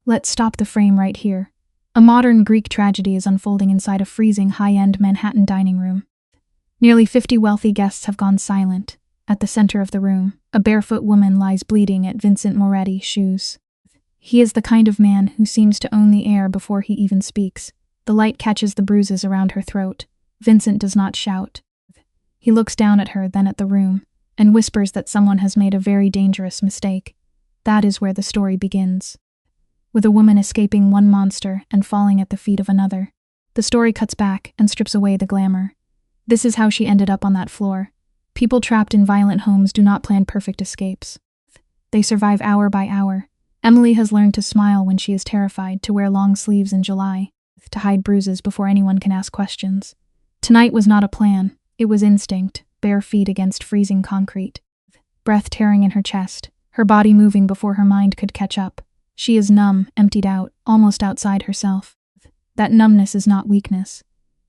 Let's stop the frame right here. A modern Greek tragedy is unfolding inside a freezing, high-end Manhattan dining room. Nearly 50 wealthy guests have gone silent. At the center of the room, a barefoot woman lies bleeding at Vincent Moretti's shoes. He is the kind of man who seems to own the air before he even speaks. The light catches the bruises around her throat. Vincent does not shout. He looks down at her, then at the room, and whispers that someone has made a very dangerous mistake. That is where the story begins. With a woman escaping one monster and falling at the feet of another. The story cuts back and strips away the glamour. This is how she ended up on that floor. People trapped in violent homes do not plan perfect escapes. They survive hour by hour. Emily has learned to smile when she is terrified, to wear long sleeves in July, to hide bruises before anyone can ask questions. Tonight was not a plan, it was instinct, bare feet against freezing concrete. Breath tearing in her chest, her body moving before her mind could catch up. She is numb, emptied out, almost outside herself. That numbness is not weakness.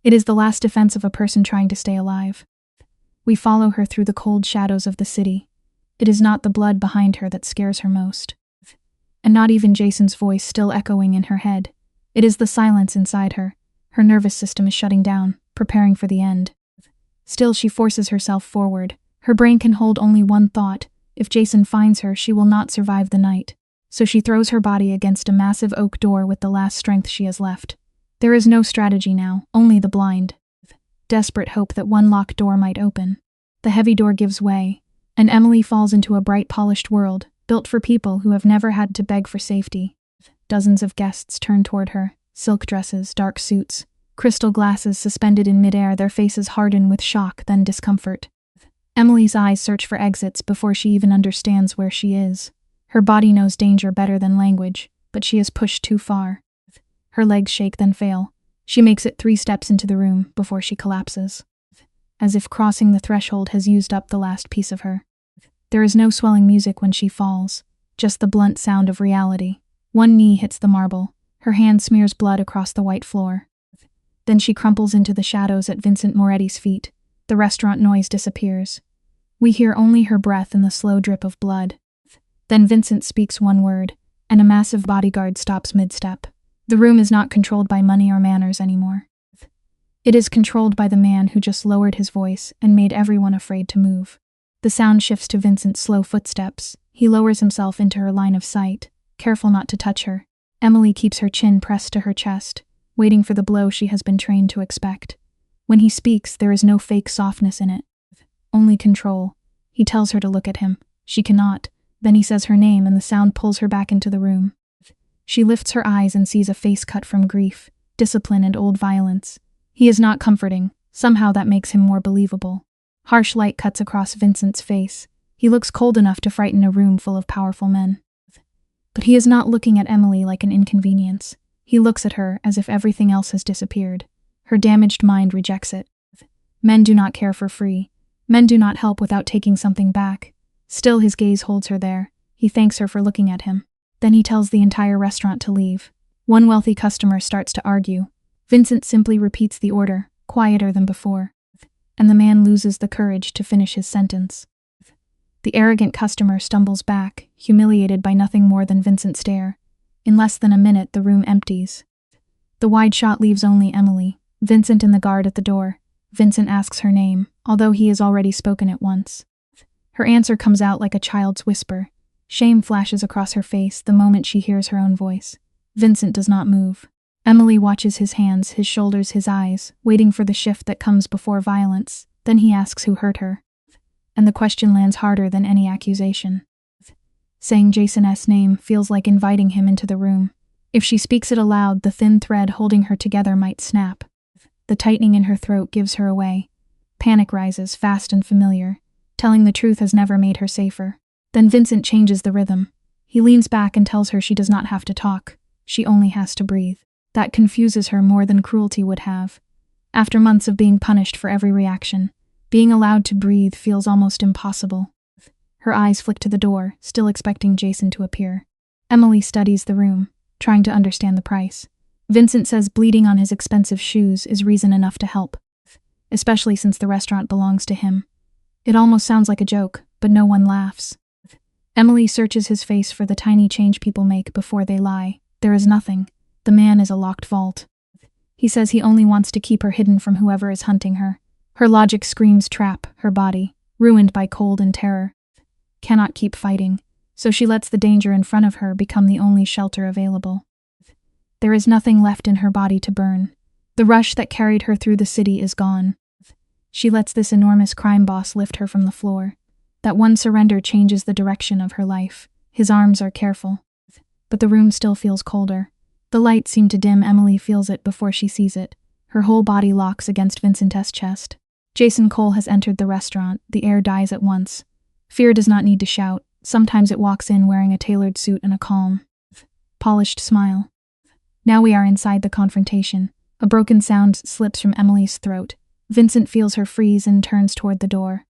It is the last defense of a person trying to stay alive. We follow her through the cold shadows of the city. It is not the blood behind her that scares her most. And not even Jason's voice still echoing in her head. It is the silence inside her. Her nervous system is shutting down, preparing for the end. Still, she forces herself forward. Her brain can hold only one thought. If Jason finds her, she will not survive the night. So she throws her body against a massive oak door with the last strength she has left. There is no strategy now, only the blind. Desperate hope that one locked door might open. The heavy door gives way, and Emily falls into a bright, polished world, built for people who have never had to beg for safety. Dozens of guests turn toward her, silk dresses, dark suits, crystal glasses suspended in midair, their faces harden with shock, then discomfort. Emily's eyes search for exits before she even understands where she is. Her body knows danger better than language, but she is pushed too far. Her legs shake then fail. She makes it 3 steps into the room before she collapses. As if crossing the threshold has used up the last piece of her. There is no swelling music when she falls, just the blunt sound of reality. One knee hits the marble. Her hand smears blood across the white floor. Then she crumples into the shadows at Vincent Moretti's feet. The restaurant noise disappears. We hear only her breath and the slow drip of blood. Then Vincent speaks one word, and a massive bodyguard stops mid-step. The room is not controlled by money or manners anymore. It is controlled by the man who just lowered his voice and made everyone afraid to move. The sound shifts to Vincent's slow footsteps. He lowers himself into her line of sight, careful not to touch her. Emily keeps her chin pressed to her chest, waiting for the blow she has been trained to expect. When he speaks, there is no fake softness in it. Only control. He tells her to look at him. She cannot. Then he says her name and the sound pulls her back into the room. She lifts her eyes and sees a face cut from grief, discipline, and old violence. He is not comforting. Somehow that makes him more believable. Harsh light cuts across Vincent's face. He looks cold enough to frighten a room full of powerful men. But he is not looking at Emily like an inconvenience. He looks at her as if everything else has disappeared. Her damaged mind rejects it. Men do not care for free. Men do not help without taking something back. Still, his gaze holds her there. He thanks her for looking at him. Then he tells the entire restaurant to leave. One wealthy customer starts to argue. Vincent simply repeats the order, quieter than before. And the man loses the courage to finish his sentence. The arrogant customer stumbles back, humiliated by nothing more than Vincent's stare. In less than a minute, the room empties. The wide shot leaves only Emily, Vincent and the guard at the door. Vincent asks her name, although he has already spoken it once. Her answer comes out like a child's whisper. Shame flashes across her face the moment she hears her own voice. Vincent does not move. Emily watches his hands, his shoulders, his eyes, waiting for the shift that comes before violence. Then he asks who hurt her. And the question lands harder than any accusation. Saying Jason's name feels like inviting him into the room. If she speaks it aloud, the thin thread holding her together might snap. The tightening in her throat gives her away. Panic rises, fast and familiar. Telling the truth has never made her safer. Then Vincent changes the rhythm. He leans back and tells her she does not have to talk. She only has to breathe. That confuses her more than cruelty would have. After months of being punished for every reaction, being allowed to breathe feels almost impossible. Her eyes flick to the door, still expecting Jason to appear. Emily studies the room, trying to understand the price. Vincent says bleeding on his expensive shoes is reason enough to help, especially since the restaurant belongs to him. It almost sounds like a joke, but no one laughs. Emily searches his face for the tiny change people make before they lie. There is nothing. The man is a locked vault. He says he only wants to keep her hidden from whoever is hunting her. Her logic screams trap, her body, ruined by cold and terror, cannot keep fighting, so she lets the danger in front of her become the only shelter available. There is nothing left in her body to burn. The rush that carried her through the city is gone. She lets this enormous crime boss lift her from the floor. That one surrender changes the direction of her life. His arms are careful. But the room still feels colder. The light seemed to dim. Emily feels it before she sees it. Her whole body locks against Vincent's chest. Jason Cole has entered the restaurant. The air dies at once. Fear does not need to shout. Sometimes it walks in wearing a tailored suit and a calm, polished smile. Now we are inside the confrontation. A broken sound slips from Emily's throat. Vincent feels her freeze and turns toward the door.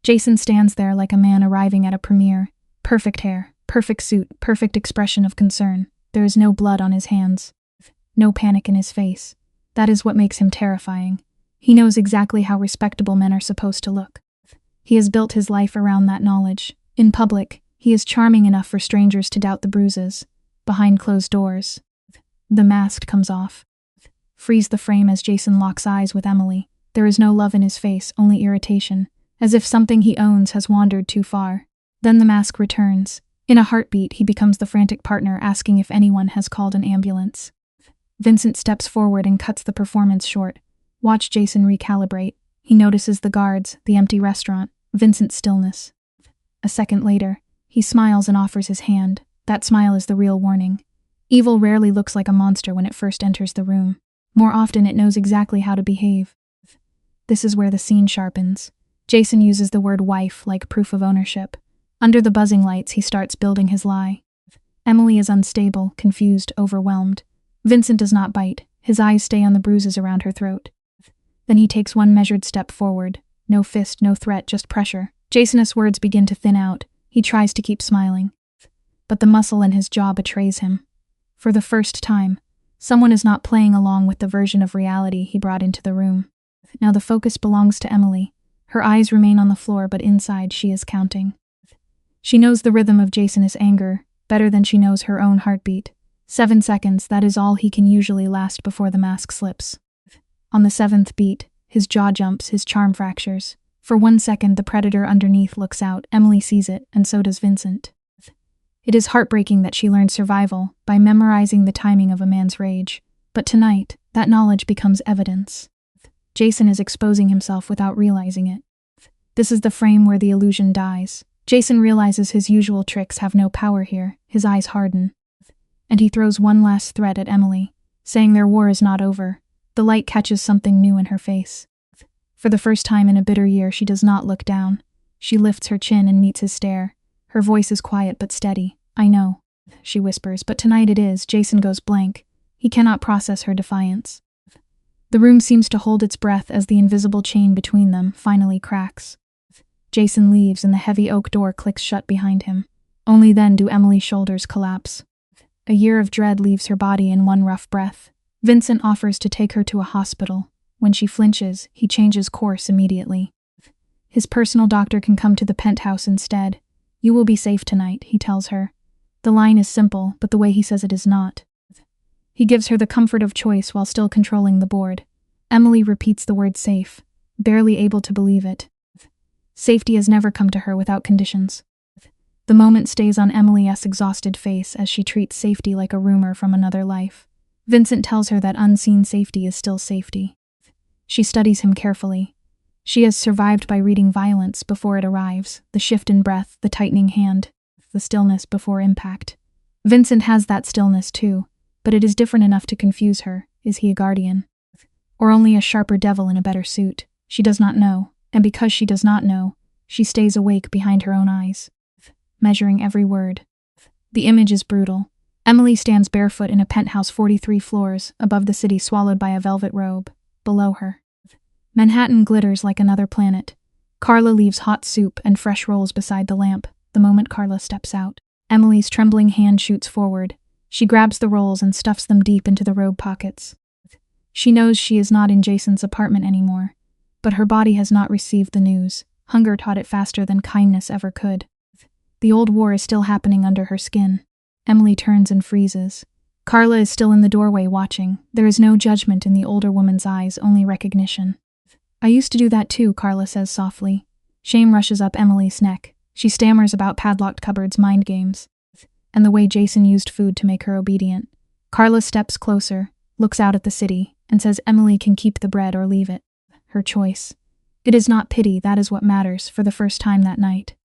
Jason stands there like a man arriving at a premiere. Perfect hair, perfect suit, perfect expression of concern. There is no blood on his hands. No panic in his face. That is what makes him terrifying. He knows exactly how respectable men are supposed to look. He has built his life around that knowledge. In public, he is charming enough for strangers to doubt the bruises. Behind closed doors, the mask comes off. Freeze the frame as Jason locks eyes with Emily. There is no love in his face, only irritation, as if something he owns has wandered too far. Then the mask returns. In a heartbeat, he becomes the frantic partner asking if anyone has called an ambulance. Vincent steps forward and cuts the performance short. Watch Jason recalibrate. He notices the guards, the empty restaurant, Vincent's stillness. A second later, he smiles and offers his hand. That smile is the real warning. Evil rarely looks like a monster when it first enters the room. More often, it knows exactly how to behave. This is where the scene sharpens. Jason uses the word wife like proof of ownership. Under the buzzing lights, he starts building his lie. Emily is unstable, confused, overwhelmed. Vincent does not bite. His eyes stay on the bruises around her throat. Then he takes one measured step forward. No fist, no threat, just pressure. Jason's words begin to thin out. He tries to keep smiling. But the muscle in his jaw betrays him. For the first time, someone is not playing along with the version of reality he brought into the room. Now the focus belongs to Emily. Her eyes remain on the floor, but inside she is counting. She knows the rhythm of Jason's anger better than she knows her own heartbeat. 7 seconds, that is all he can usually last before the mask slips. On the 7th beat, his jaw jumps, his charm fractures. For 1 second, the predator underneath looks out. Emily sees it, and so does Vincent. It is heartbreaking that she learned survival by memorizing the timing of a man's rage. But tonight, that knowledge becomes evidence. Jason is exposing himself without realizing it. This is the frame where the illusion dies. Jason realizes his usual tricks have no power here. His eyes harden. And he throws one last threat at Emily, saying their war is not over. The light catches something new in her face. For the first time in a bitter year, she does not look down. She lifts her chin and meets his stare. Her voice is quiet but steady. I know, she whispers, but tonight it is. Jason goes blank. He cannot process her defiance. The room seems to hold its breath as the invisible chain between them finally cracks. Jason leaves and the heavy oak door clicks shut behind him. Only then do Emily's shoulders collapse. A year of dread leaves her body in one rough breath. Vincent offers to take her to a hospital. When she flinches, he changes course immediately. His personal doctor can come to the penthouse instead. You will be safe tonight, he tells her. The line is simple, but the way he says it is not. He gives her the comfort of choice while still controlling the board. Emily repeats the word safe, barely able to believe it. Safety has never come to her without conditions. The moment stays on Emily's exhausted face as she treats safety like a rumor from another life. Vincent tells her that unseen safety is still safety. She studies him carefully. She has survived by reading violence before it arrives, the shift in breath, the tightening hand, the stillness before impact. Vincent has that stillness too, but it is different enough to confuse her. Is he a guardian? Or only a sharper devil in a better suit? She does not know, and because she does not know, she stays awake behind her own eyes, measuring every word. The image is brutal. Emily stands barefoot in a penthouse 43 floors, above the city swallowed by a velvet robe. Below her, Manhattan glitters like another planet. Carla leaves hot soup and fresh rolls beside the lamp. The moment Carla steps out, Emily's trembling hand shoots forward. She grabs the rolls and stuffs them deep into the robe pockets. She knows she is not in Jason's apartment anymore, but her body has not received the news. Hunger taught it faster than kindness ever could. The old war is still happening under her skin. Emily turns and freezes. Carla is still in the doorway watching. There is no judgment in the older woman's eyes, only recognition. I used to do that too, Carla says softly. Shame rushes up Emily's neck. She stammers about padlocked cupboards, mind games, and the way Jason used food to make her obedient. Carla steps closer, looks out at the city, and says Emily can keep the bread or leave it. Her choice. It is not pity, that is what matters, for the first time that night.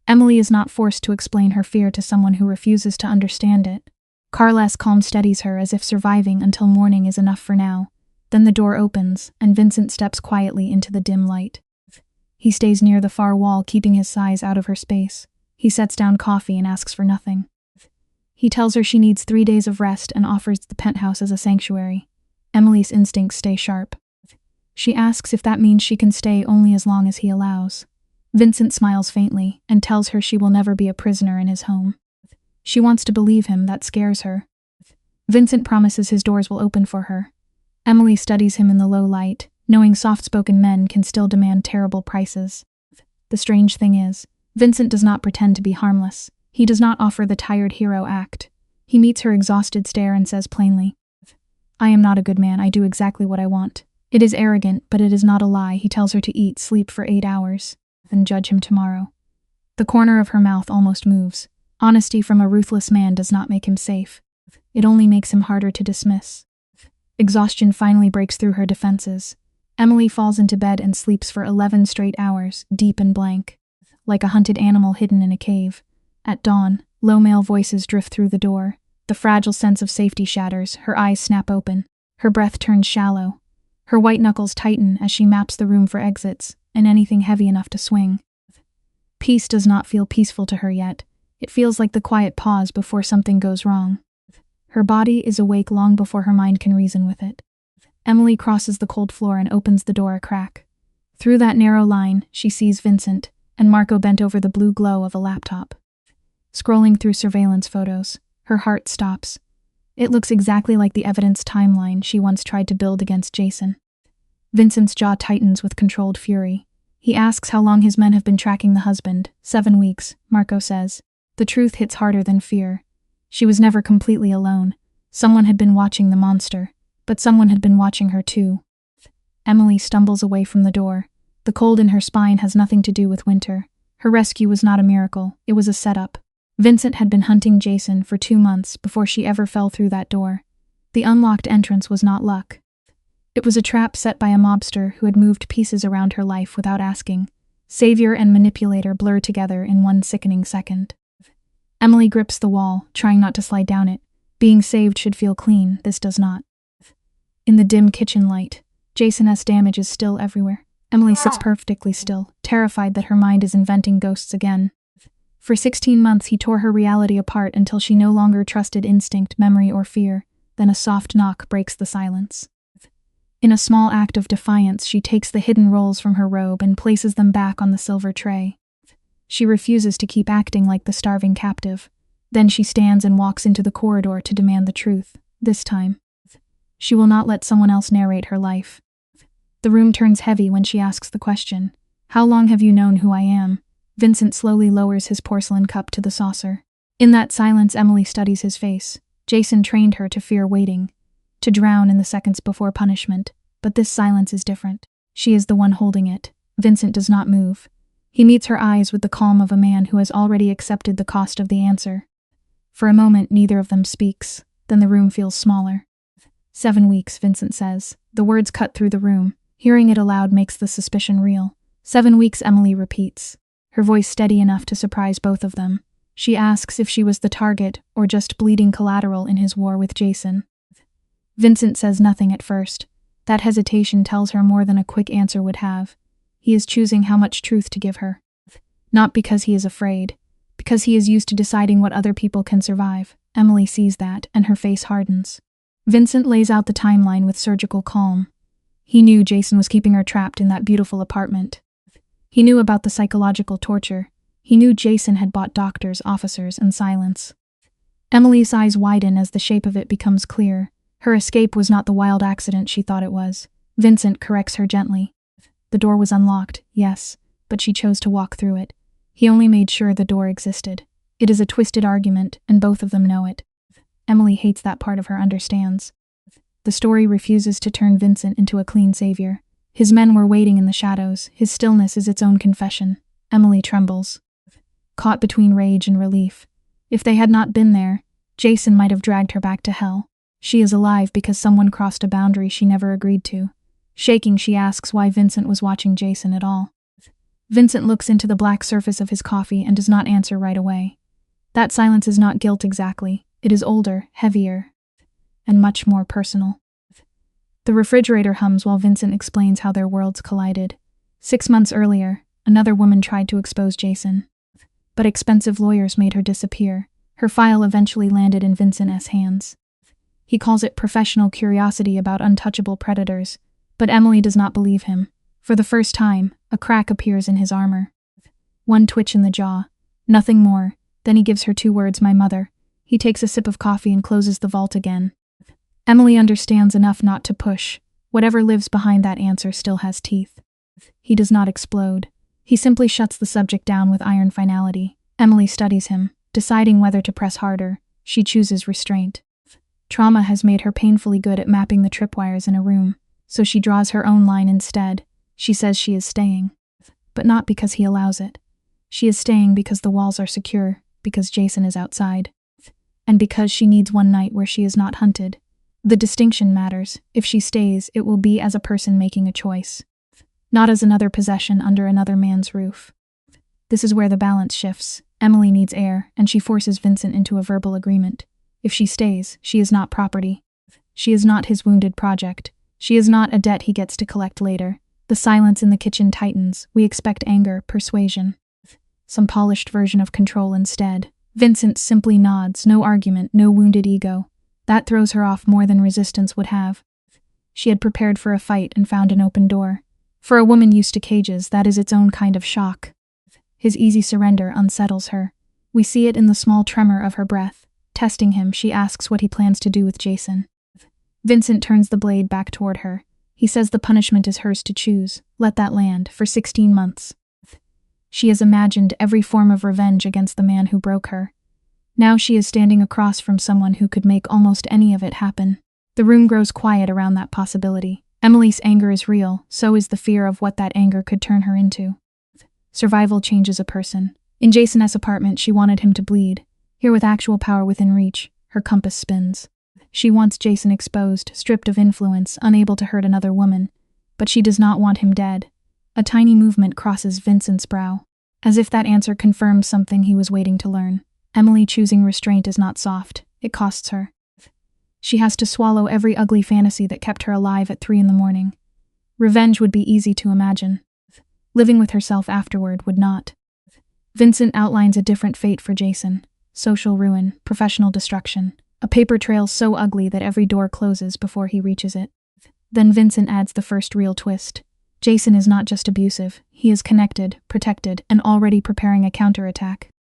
Emily is not forced to explain her fear to someone who refuses to understand it. Carla's calm steadies her as if surviving until morning is enough for now. Then the door opens, and Vincent steps quietly into the dim light. He stays near the far wall, keeping his size out of her space. He sets down coffee and asks for nothing. He tells her she needs 3 days of rest and offers the penthouse as a sanctuary. Emily's instincts stay sharp. She asks if that means she can stay only as long as he allows. Vincent smiles faintly and tells her she will never be a prisoner in his home. She wants to believe him, that scares her. Vincent promises his doors will open for her. Emily studies him in the low light, knowing soft-spoken men can still demand terrible prices. The strange thing is, Vincent does not pretend to be harmless. He does not offer the tired hero act. He meets her exhausted stare and says plainly, I am not a good man, I do exactly what I want. It is arrogant, but it is not a lie. He tells her to eat, sleep for 8 hours, then judge him tomorrow. The corner of her mouth almost moves. Honesty from a ruthless man does not make him safe. It only makes him harder to dismiss. Exhaustion finally breaks through her defenses. Emily falls into bed and sleeps for 11 straight hours, deep and blank, like a hunted animal hidden in a cave. At dawn, low male voices drift through the door. The fragile sense of safety shatters, her eyes snap open. Her breath turns shallow. Her white knuckles tighten as she maps the room for exits, and anything heavy enough to swing. Peace does not feel peaceful to her yet. It feels like the quiet pause before something goes wrong. Her body is awake long before her mind can reason with it. Emily crosses the cold floor and opens the door a crack. Through that narrow line, she sees Vincent, and Marco bent over the blue glow of a laptop. Scrolling through surveillance photos, her heart stops. It looks exactly like the evidence timeline she once tried to build against Jason. Vincent's jaw tightens with controlled fury. He asks how long his men have been tracking the husband. 7 weeks, Marco says. The truth hits harder than fear. She was never completely alone. Someone had been watching the monster, but someone had been watching her too. Emily stumbles away from the door. The cold in her spine has nothing to do with winter. Her rescue was not a miracle, it was a setup. Vincent had been hunting Jason for 2 months before she ever fell through that door. The unlocked entrance was not luck. It was a trap set by a mobster who had moved pieces around her life without asking. Savior and manipulator blur together in one sickening second. Emily grips the wall, trying not to slide down it. Being saved should feel clean, this does not. In the dim kitchen light, Jason's damage is still everywhere. Emily sits perfectly still, terrified that her mind is inventing ghosts again. For 16 months he tore her reality apart until she no longer trusted instinct, memory, or fear. Then a soft knock breaks the silence. In a small act of defiance, she takes the hidden rolls from her robe and places them back on the silver tray. She refuses to keep acting like the starving captive. Then she stands and walks into the corridor to demand the truth. This time, she will not let someone else narrate her life. The room turns heavy when she asks the question, "How long have you known who I am?" Vincent slowly lowers his porcelain cup to the saucer. In that silence, Emily studies his face. Jason trained her to fear waiting, to drown in the seconds before punishment. But this silence is different. She is the one holding it. Vincent does not move. He meets her eyes with the calm of a man who has already accepted the cost of the answer. For a moment, neither of them speaks. Then the room feels smaller. 7 weeks, Vincent says. The words cut through the room. Hearing it aloud makes the suspicion real. 7 weeks, Emily repeats, her voice steady enough to surprise both of them. She asks if she was the target or just bleeding collateral in his war with Jason. Vincent says nothing at first. That hesitation tells her more than a quick answer would have. He is choosing how much truth to give her. Not because he is afraid, because he is used to deciding what other people can survive. Emily sees that, and her face hardens. Vincent lays out the timeline with surgical calm. He knew Jason was keeping her trapped in that beautiful apartment. He knew about the psychological torture. He knew Jason had bought doctors, officers, and silence. Emily's eyes widen as the shape of it becomes clear. Her escape was not the wild accident she thought it was. Vincent corrects her gently. The door was unlocked, yes, but she chose to walk through it. He only made sure the door existed. It is a twisted argument, and both of them know it. Emily hates that part of her understands. The story refuses to turn Vincent into a clean savior. His men were waiting in the shadows. His stillness is its own confession. Emily trembles, caught between rage and relief. If they had not been there, Jason might have dragged her back to hell. She is alive because someone crossed a boundary she never agreed to. Shaking, she asks why Vincent was watching Jason at all. Vincent looks into the black surface of his coffee and does not answer right away. That silence is not guilt exactly. It is older, heavier, and much more personal. The refrigerator hums while Vincent explains how their worlds collided. 6 months earlier, another woman tried to expose Jason, but expensive lawyers made her disappear. Her file eventually landed in Vincent's hands. He calls it professional curiosity about untouchable predators, but Emily does not believe him. For the first time, a crack appears in his armor. One twitch in the jaw. Nothing more. Then he gives her 2 words, "my mother." He takes a sip of coffee and closes the vault again. Emily understands enough not to push. Whatever lives behind that answer still has teeth. He does not explode. He simply shuts the subject down with iron finality. Emily studies him, deciding whether to press harder. She chooses restraint. Trauma has made her painfully good at mapping the tripwires in a room, so she draws her own line instead. She says she is staying, but not because he allows it. She is staying because the walls are secure, because Jason is outside, and because she needs one night where she is not hunted. The distinction matters. If she stays, it will be as a person making a choice, not as another possession under another man's roof. This is where the balance shifts. Emily needs air, and she forces Vincent into a verbal agreement. If she stays, she is not property. She is not his wounded project. She is not a debt he gets to collect later. The silence in the kitchen tightens. We expect anger, persuasion, some polished version of control instead. Vincent simply nods, no argument, no wounded ego. That throws her off more than resistance would have. She had prepared for a fight and found an open door. For a woman used to cages, that is its own kind of shock. His easy surrender unsettles her. We see it in the small tremor of her breath. Testing him, she asks what he plans to do with Jason. Vincent turns the blade back toward her. He says the punishment is hers to choose. Let that land, for 16 months. She has imagined every form of revenge against the man who broke her. Now she is standing across from someone who could make almost any of it happen. The room grows quiet around that possibility. Emily's anger is real, so is the fear of what that anger could turn her into. Survival changes a person. In Jason's apartment, she wanted him to bleed. Here, with actual power within reach, her compass spins. She wants Jason exposed, stripped of influence, unable to hurt another woman. But she does not want him dead. A tiny movement crosses Vincent's brow, as if that answer confirms something he was waiting to learn. Emily choosing restraint is not soft. It costs her. She has to swallow every ugly fantasy that kept her alive at 3 a.m. Revenge would be easy to imagine. Living with herself afterward would not. Vincent outlines a different fate for Jason. Social ruin, professional destruction. A paper trail so ugly that every door closes before he reaches it. Then Vincent adds the first real twist. Jason is not just abusive. He is connected, protected, and already preparing a counterattack.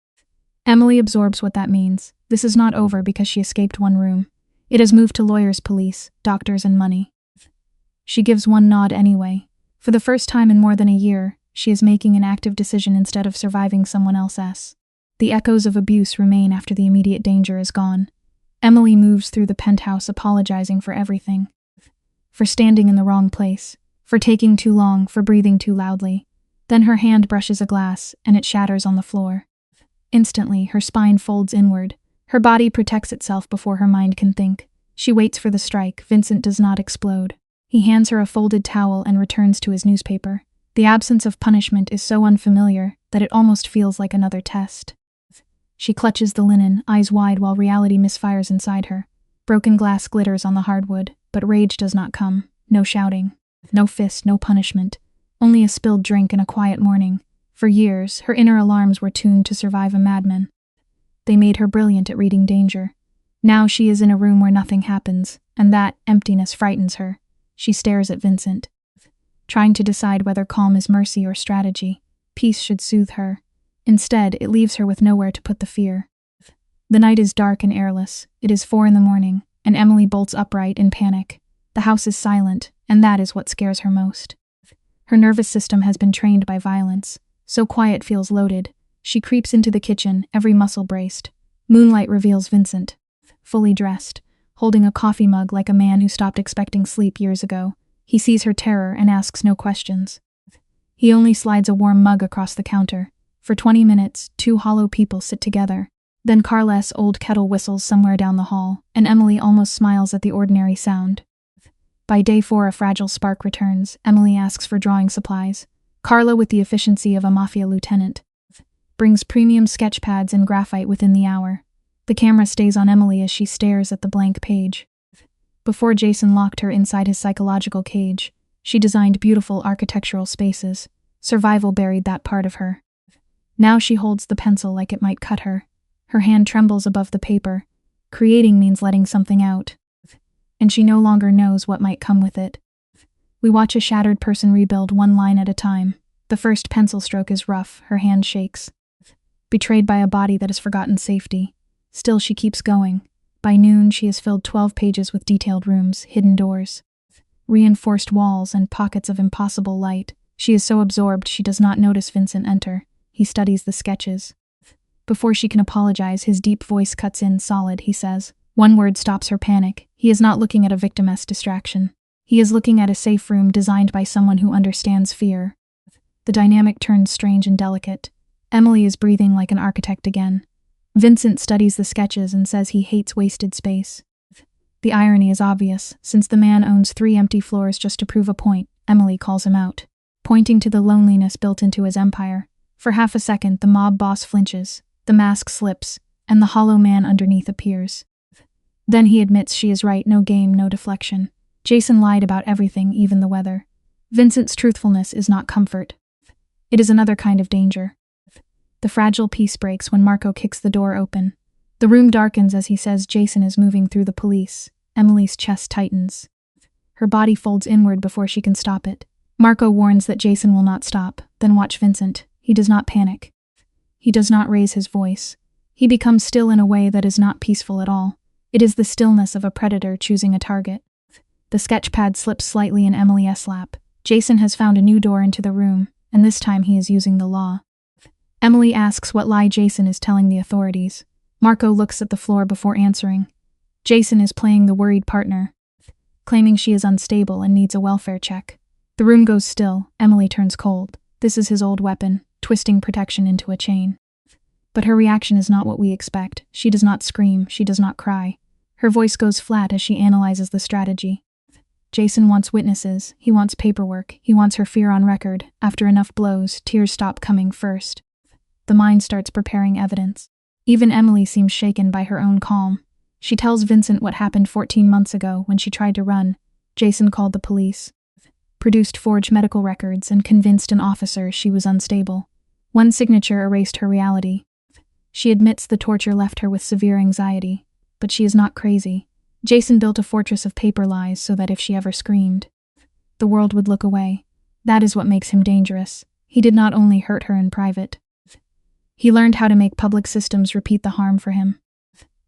Emily absorbs what that means. This is not over because she escaped one room. It has moved to lawyers, police, doctors, and money. She gives one nod anyway. For the first time in more than a year, she is making an active decision instead of surviving someone else's. The echoes of abuse remain after the immediate danger is gone. Emily moves through the penthouse apologizing for everything. For standing in the wrong place. For taking too long, for breathing too loudly. Then her hand brushes a glass, and it shatters on the floor. Instantly, her spine folds inward. Her body protects itself before her mind can think. She waits for the strike. Vincent does not explode. He hands her a folded towel and returns to his newspaper. The absence of punishment is so unfamiliar that it almost feels like another test. She clutches the linen, eyes wide while reality misfires inside her. Broken glass glitters on the hardwood, but rage does not come. No shouting. No fist, no punishment. Only a spilled drink and a quiet morning. For years, her inner alarms were tuned to survive a madman. They made her brilliant at reading danger. Now she is in a room where nothing happens, and that emptiness frightens her. She stares at Vincent, trying to decide whether calm is mercy or strategy. Peace should soothe her. Instead, it leaves her with nowhere to put the fear. The night is dark and airless. It is 4 a.m, and Emily bolts upright in panic. The house is silent, and that is what scares her most. Her nervous system has been trained by violence. So quiet feels loaded. She creeps into the kitchen, every muscle braced. Moonlight reveals Vincent, fully dressed, holding a coffee mug like a man who stopped expecting sleep years ago. He sees her terror and asks no questions. He only slides a warm mug across the counter. For 20 minutes, two hollow people sit together. Then Carla's old kettle whistles somewhere down the hall, and Emily almost smiles at the ordinary sound. By day 4, a fragile spark returns. Emily asks for drawing supplies. Carla, with the efficiency of a Mafia lieutenant, brings premium sketch pads and graphite within the hour. The camera stays on Emily as she stares at the blank page. Before Jason locked her inside his psychological cage, she designed beautiful architectural spaces. Survival buried that part of her. Now she holds the pencil like it might cut her. Her hand trembles above the paper. Creating means letting something out. And she no longer knows what might come with it. We watch a shattered person rebuild one line at a time. The first pencil stroke is rough, her hand shakes. Betrayed by a body that has forgotten safety. Still she keeps going. By noon she has filled 12 pages with detailed rooms, hidden doors, reinforced walls, and pockets of impossible light. She is so absorbed she does not notice Vincent enter. He studies the sketches. Before she can apologize, his deep voice cuts in solid, he says. One word stops her panic. He is not looking at a victim-esque distraction. He is looking at a safe room designed by someone who understands fear. The dynamic turns strange and delicate. Emily is breathing like an architect again. Vincent studies the sketches and says he hates wasted space. The irony is obvious. Since the man owns 3 empty floors just to prove a point, Emily calls him out, pointing to the loneliness built into his empire. For half a second, the mob boss flinches, the mask slips, and the hollow man underneath appears. Then he admits she is right, no game, no deflection. Jason lied about everything, even the weather. Vincent's truthfulness is not comfort. It is another kind of danger. The fragile peace breaks when Marco kicks the door open. The room darkens as he says Jason is moving through the police. Emily's chest tightens. Her body folds inward before she can stop it. Marco warns that Jason will not stop. Then watch Vincent. He does not panic. He does not raise his voice. He becomes still in a way that is not peaceful at all. It is the stillness of a predator choosing a target. The sketch pad slips slightly in Emily's lap. Jason has found a new door into the room, and this time he is using the law. Emily asks what lie Jason is telling the authorities. Marco looks at the floor before answering. Jason is playing the worried partner, claiming she is unstable and needs a welfare check. The room goes still. Emily turns cold. This is his old weapon, twisting protection into a chain. But her reaction is not what we expect. She does not scream. She does not cry. Her voice goes flat as she analyzes the strategy. Jason wants witnesses. He wants paperwork. He wants her fear on record. After enough blows, tears stop coming first. The mind starts preparing evidence. Even Emily seems shaken by her own calm. She tells Vincent what happened 14 months ago when she tried to run. Jason called the police, produced forged medical records, and convinced an officer she was unstable. One signature erased her reality. She admits the torture left her with severe anxiety, but she is not crazy. Jason built a fortress of paper lies so that if she ever screamed, the world would look away. That is what makes him dangerous. He did not only hurt her in private. He learned how to make public systems repeat the harm for him.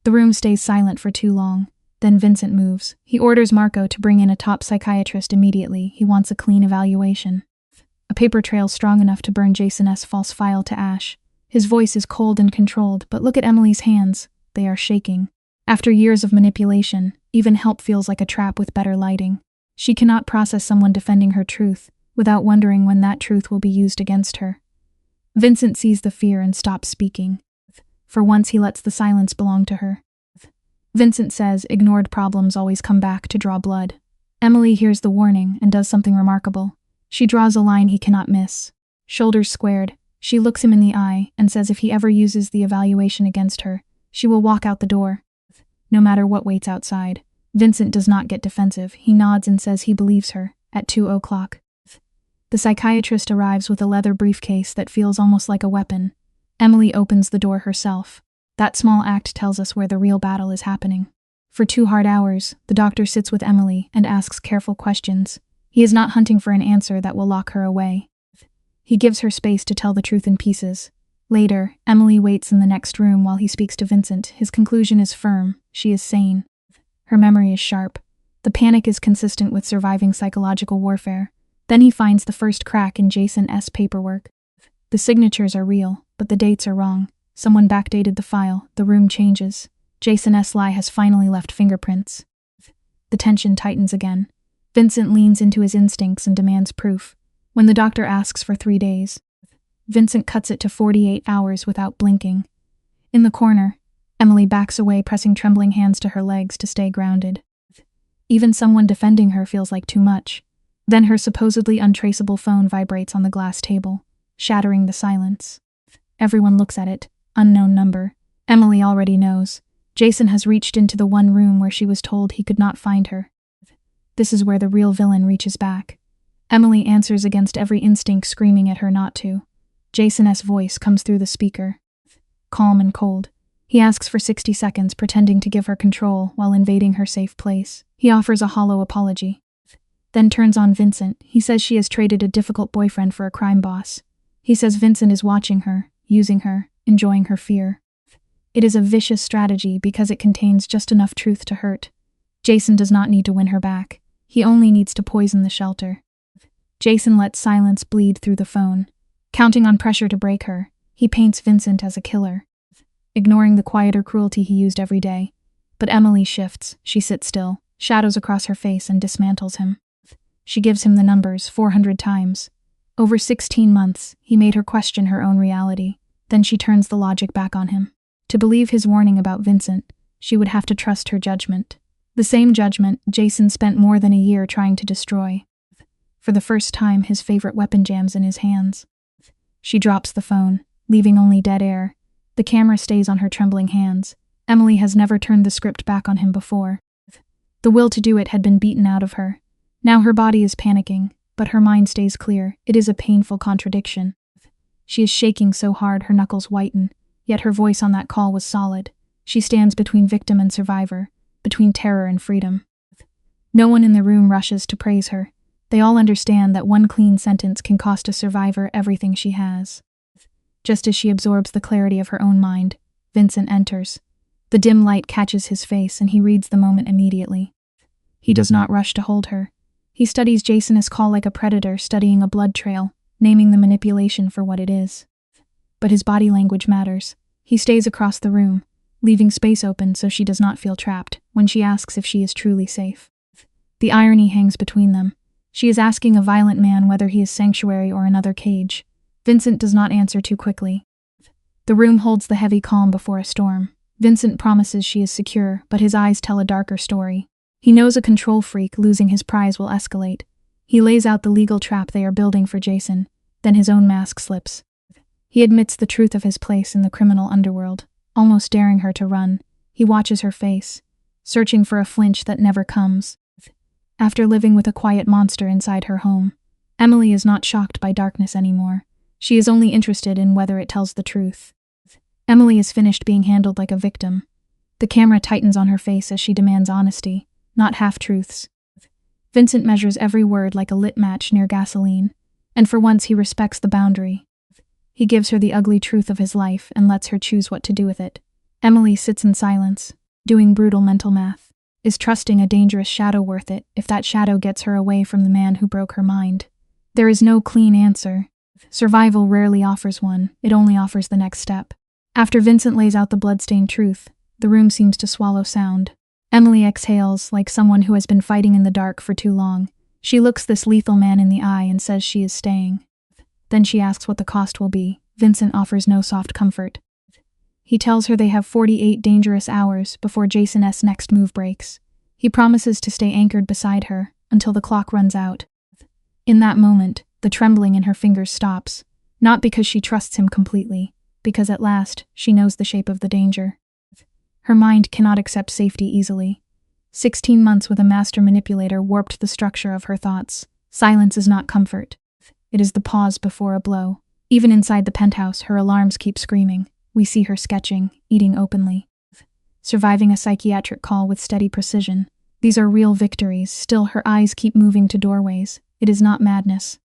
The room stays silent for too long. Then Vincent moves. He orders Marco to bring in a top psychiatrist immediately. He wants a clean evaluation. A paper trail strong enough to burn Jason's false file to ash. His voice is cold and controlled, but look at Emily's hands. They are shaking. After years of manipulation, even help feels like a trap with better lighting. She cannot process someone defending her truth without wondering when that truth will be used against her. Vincent sees the fear and stops speaking. For once he lets the silence belong to her. Vincent says ignored problems always come back to draw blood. Emily hears the warning and does something remarkable. She draws a line he cannot miss. Shoulders squared, she looks him in the eye and says if he ever uses the evaluation against her, she will walk out the door, no matter what waits outside. Vincent does not get defensive. He nods and says he believes her. At 2:00. The psychiatrist arrives with a leather briefcase that feels almost like a weapon. Emily opens the door herself. That small act tells us where the real battle is happening. For 2 hard hours, the doctor sits with Emily and asks careful questions. He is not hunting for an answer that will lock her away. He gives her space to tell the truth in pieces. Later, Emily waits in the next room while he speaks to Vincent. His conclusion is firm. She is sane. Her memory is sharp. The panic is consistent with surviving psychological warfare. Then he finds the first crack in Jason's paperwork. The signatures are real, but the dates are wrong. Someone backdated the file. The room changes. Jason S. Lie has finally left fingerprints. The tension tightens again. Vincent leans into his instincts and demands proof. When the doctor asks for 3 days, Vincent cuts it to 48 hours without blinking. In the corner, Emily backs away, pressing trembling hands to her legs to stay grounded. Even someone defending her feels like too much. Then her supposedly untraceable phone vibrates on the glass table, shattering the silence. Everyone looks at it. Unknown number. Emily already knows. Jason has reached into the one room where she was told he could not find her. This is where the real villain reaches back. Emily answers against every instinct screaming at her not to. Jason's voice comes through the speaker. Calm and cold. He asks for 60 seconds, pretending to give her control while invading her safe place. He offers a hollow apology. Then turns on Vincent. He says she has traded a difficult boyfriend for a crime boss. He says Vincent is watching her, using her, enjoying her fear. It is a vicious strategy because it contains just enough truth to hurt. Jason does not need to win her back. He only needs to poison the shelter. Jason lets silence bleed through the phone. Counting on pressure to break her, he paints Vincent as a killer, ignoring the quieter cruelty he used every day. But Emily shifts. She sits still, shadows across her face, and dismantles him. She gives him the numbers 400 times. Over 16 months, he made her question her own reality. Then she turns the logic back on him. To believe his warning about Vincent, she would have to trust her judgment. The same judgment Jason spent more than a year trying to destroy. For the first time, his favorite weapon jams in his hands. She drops the phone, leaving only dead air. The camera stays on her trembling hands. Emily has never turned the script back on him before. The will to do it had been beaten out of her. Now her body is panicking, but her mind stays clear. It is a painful contradiction. She is shaking so hard her knuckles whiten, yet her voice on that call was solid. She stands between victim and survivor, between terror and freedom. No one in the room rushes to praise her. They all understand that one clean sentence can cost a survivor everything she has. Just as she absorbs the clarity of her own mind, Vincent enters. The dim light catches his face and he reads the moment immediately. He does not rush to hold her. He studies Jason's call like a predator studying a blood trail, naming the manipulation for what it is. But his body language matters. He stays across the room, leaving space open so she does not feel trapped when she asks if she is truly safe. The irony hangs between them. She is asking a violent man whether he is sanctuary or another cage. Vincent does not answer too quickly. The room holds the heavy calm before a storm. Vincent promises she is secure, but his eyes tell a darker story. He knows a control freak losing his prize will escalate. He lays out the legal trap they are building for Jason, then his own mask slips. He admits the truth of his place in the criminal underworld, almost daring her to run. He watches her face, searching for a flinch that never comes. After living with a quiet monster inside her home, Emily is not shocked by darkness anymore. She is only interested in whether it tells the truth. Emily is finished being handled like a victim. The camera tightens on her face as she demands honesty, not half-truths. Vincent measures every word like a lit match near gasoline, and for once he respects the boundary. He gives her the ugly truth of his life and lets her choose what to do with it. Emily sits in silence, doing brutal mental math. Is trusting a dangerous shadow worth it if that shadow gets her away from the man who broke her mind? There is no clean answer. Survival rarely offers one, it only offers the next step. After Vincent lays out the bloodstained truth, the room seems to swallow sound. Emily exhales like someone who has been fighting in the dark for too long. She looks this lethal man in the eye and says she is staying. Then she asks what the cost will be. Vincent offers no soft comfort. He tells her they have 48 dangerous hours before Jason's next move breaks. He promises to stay anchored beside her until the clock runs out. In that moment, the trembling in her fingers stops, not because she trusts him completely, because at last she knows the shape of the danger. Her mind cannot accept safety easily. 16 months with a master manipulator warped the structure of her thoughts. Silence is not comfort. It is the pause before a blow. Even inside the penthouse, her alarms keep screaming. We see her sketching, eating openly, surviving a psychiatric call with steady precision. These are real victories. Still, her eyes keep moving to doorways. It is not madness.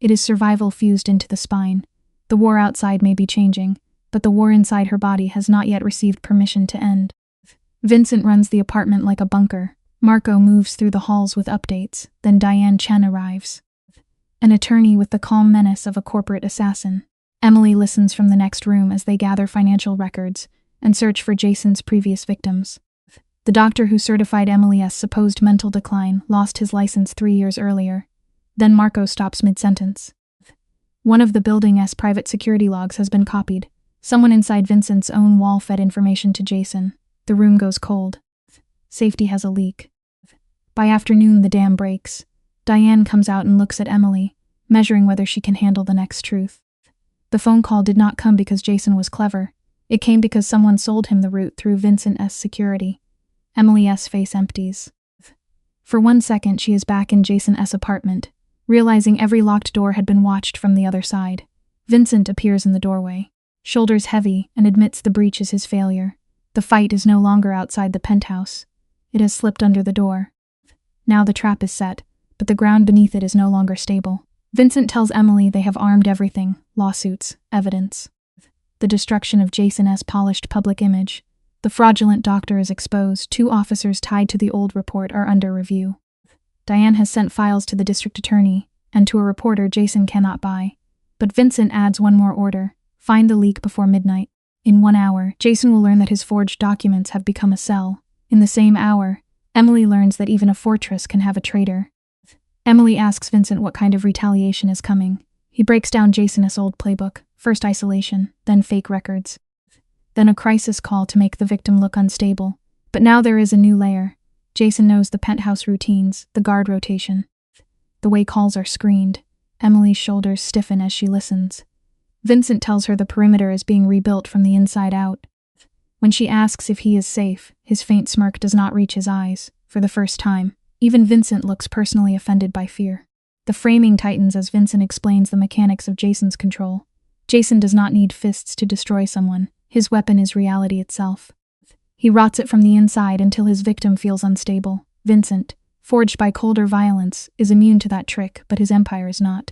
It is survival fused into the spine. The war outside may be changing, but the war inside her body has not yet received permission to end. Vincent runs the apartment like a bunker. Marco moves through the halls with updates. Then Diane Chen arrives, an attorney with the calm menace of a corporate assassin. Emily listens from the next room as they gather financial records. and search for Jason's previous victims. The doctor who certified Emily's supposed mental decline lost his license 3 years earlier. Then Marco stops mid-sentence. One of the building's private security logs has been copied. Someone inside Vincent's own wall fed information to Jason. The room goes cold. Safety has a leak. By afternoon, the dam breaks. Diane comes out and looks at Emily, measuring whether she can handle the next truth. The phone call did not come because Jason was clever. It came because someone sold him the route through Vincent's security. Emily's face empties. For 1 second, she is back in Jason's apartment, realizing every locked door had been watched from the other side. Vincent appears in the doorway, shoulders heavy, and admits the breach is his failure. The fight is no longer outside the penthouse. It has slipped under the door. Now the trap is set, but the ground beneath it is no longer stable. Vincent tells Emily they have armed everything: lawsuits, evidence. The destruction of Jason's polished public image. The fraudulent doctor is exposed. 2 officers tied to the old report are under review. Diane has sent files to the district attorney, and to a reporter Jason cannot buy. But Vincent adds one more order: find the leak before midnight. In 1 hour, Jason will learn that his forged documents have become a cell. In the same hour, Emily learns that even a fortress can have a traitor. Emily asks Vincent what kind of retaliation is coming. He breaks down Jason's old playbook: first isolation, then fake records. Then a crisis call to make the victim look unstable. But now there is a new layer. Jason knows the penthouse routines, the guard rotation. The way calls are screened. Emily's shoulders stiffen as she listens. Vincent tells her the perimeter is being rebuilt from the inside out. When she asks if he is safe, his faint smirk does not reach his eyes. For the first time, even Vincent looks personally offended by fear. The framing tightens as Vincent explains the mechanics of Jason's control. Jason does not need fists to destroy someone. His weapon is reality itself. He rots it from the inside until his victim feels unstable. Vincent, forged by colder violence, is immune to that trick, but his empire is not.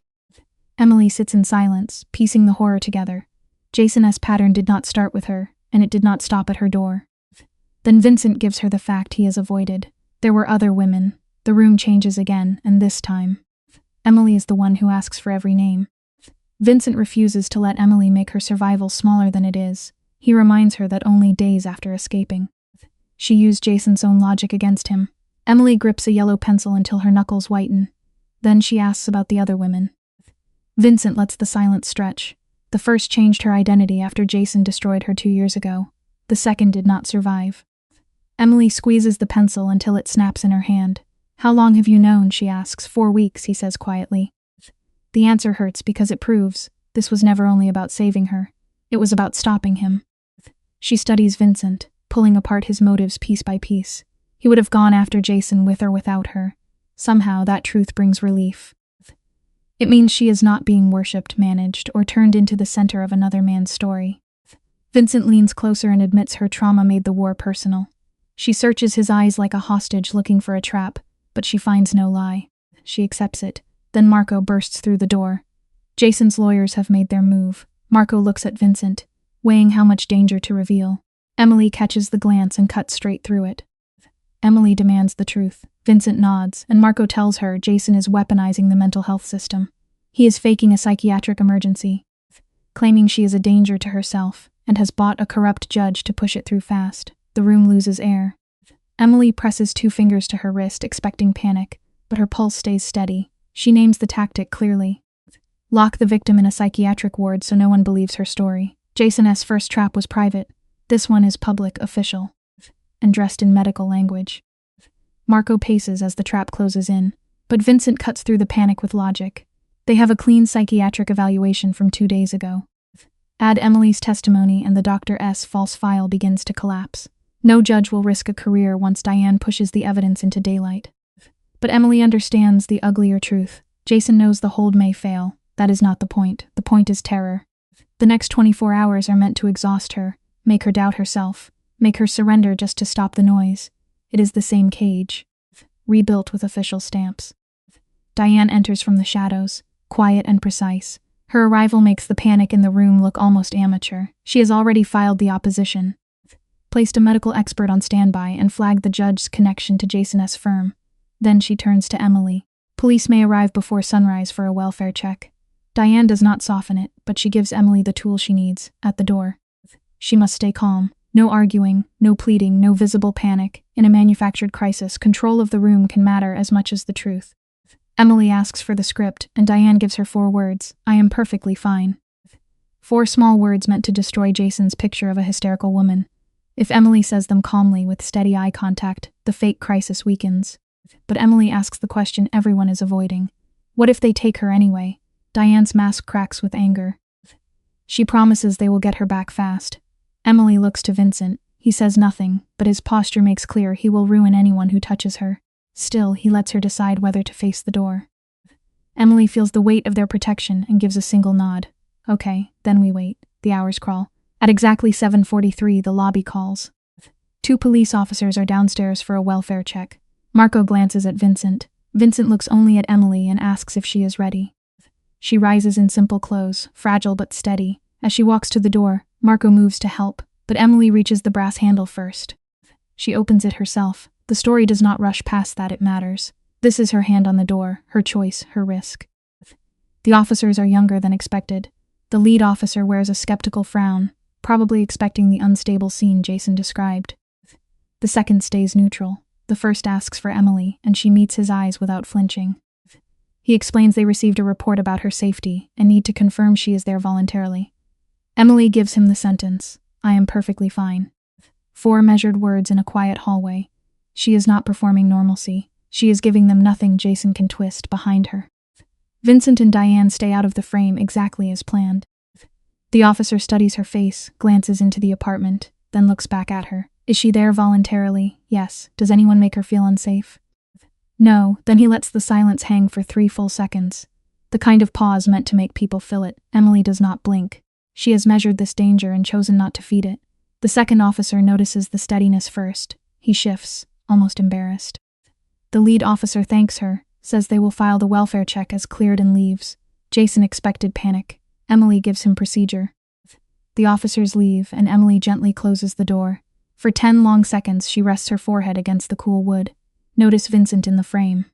Emily sits in silence, piecing the horror together. Jason's pattern did not start with her, and it did not stop at her door. Then Vincent gives her the fact he has avoided. There were other women. The room changes again, and this time, Emily is the one who asks for every name. Vincent refuses to let Emily make her survival smaller than it is. He reminds her that only days after escaping, she used Jason's own logic against him. Emily grips a yellow pencil until her knuckles whiten. Then she asks about the other women. Vincent lets the silence stretch. The first changed her identity after Jason destroyed her 2 years ago. The second did not survive. Emily squeezes the pencil until it snaps in her hand. How long have you known? She asks. 4 weeks, he says quietly. The answer hurts because it proves this was never only about saving her. It was about stopping him. She studies Vincent, pulling apart his motives piece by piece. He would have gone after Jason with or without her. Somehow that truth brings relief. It means she is not being worshipped, managed, or turned into the center of another man's story. Vincent leans closer and admits her trauma made the war personal. She searches his eyes like a hostage looking for a trap, but she finds no lie. She accepts it. Then Marco bursts through the door. Jason's lawyers have made their move. Marco looks at Vincent, weighing how much danger to reveal. Emily catches the glance and cuts straight through it. Emily demands the truth. Vincent nods, and Marco tells her Jason is weaponizing the mental health system. He is faking a psychiatric emergency, claiming she is a danger to herself, and has bought a corrupt judge to push it through fast. The room loses air. Emily presses 2 fingers to her wrist, expecting panic, but her pulse stays steady. She names the tactic clearly. Lock the victim in a psychiatric ward so no one believes her story. Jason's first trap was private. This one is public, official, and dressed in medical language. Marco paces as the trap closes in, but Vincent cuts through the panic with logic. They have a clean psychiatric evaluation from 2 days ago. Add Emily's testimony and the Dr.'s false file begins to collapse. No judge will risk a career once Diane pushes the evidence into daylight. But Emily understands the uglier truth. Jason knows the hold may fail. That is not the point. The point is terror. The next 24 hours are meant to exhaust her, make her doubt herself, make her surrender just to stop the noise. It is the same cage, rebuilt with official stamps. Diane enters from the shadows, quiet and precise. Her arrival makes the panic in the room look almost amateur. She has already filed the opposition, placed a medical expert on standby, and flagged the judge's connection to Jason's firm. Then she turns to Emily. Police may arrive before sunrise for a welfare check. Diane does not soften it, but she gives Emily the tool she needs, at the door. She must stay calm. No arguing, no pleading, no visible panic. In a manufactured crisis, control of the room can matter as much as the truth. Emily asks for the script, and Diane gives her 4 words: "I am perfectly fine." 4 small words meant to destroy Jason's picture of a hysterical woman. If Emily says them calmly with steady eye contact, the fake crisis weakens. But Emily asks the question everyone is avoiding. What if they take her anyway? Diane's mask cracks with anger. She promises they will get her back fast. Emily looks to Vincent. He says nothing, but his posture makes clear he will ruin anyone who touches her. Still, he lets her decide whether to face the door. Emily feels the weight of their protection and gives a single nod. Okay, then we wait. The hours crawl. At exactly 7:43, the lobby calls. 2 police officers are downstairs for a welfare check. Marco glances at Vincent. Vincent looks only at Emily and asks if she is ready. She rises in simple clothes, fragile but steady. As she walks to the door, Marco moves to help, but Emily reaches the brass handle first. She opens it herself. The story does not rush past that it matters. This is her hand on the door, her choice, her risk. The officers are younger than expected. The lead officer wears a skeptical frown, probably expecting the unstable scene Jason described. The second stays neutral. The first asks for Emily, and she meets his eyes without flinching. He explains they received a report about her safety and need to confirm she is there voluntarily. Emily gives him the sentence: "I am perfectly fine." 4 measured words in a quiet hallway. She is not performing normalcy. She is giving them nothing Jason can twist behind her. Vincent and Diane stay out of the frame exactly as planned. The officer studies her face, glances into the apartment, then looks back at her. Is she there voluntarily? Yes. Does anyone make her feel unsafe? No. Then he lets the silence hang for 3 full seconds. The kind of pause meant to make people feel it. Emily does not blink. She has measured this danger and chosen not to feed it. The second officer notices the steadiness first. He shifts, almost embarrassed. The lead officer thanks her, says they will file the welfare check as cleared and leaves. Jason expected panic. Emily gives him procedure. The officers leave, and Emily gently closes the door. For 10 long seconds, she rests her forehead against the cool wood. Notice Vincent in the frame.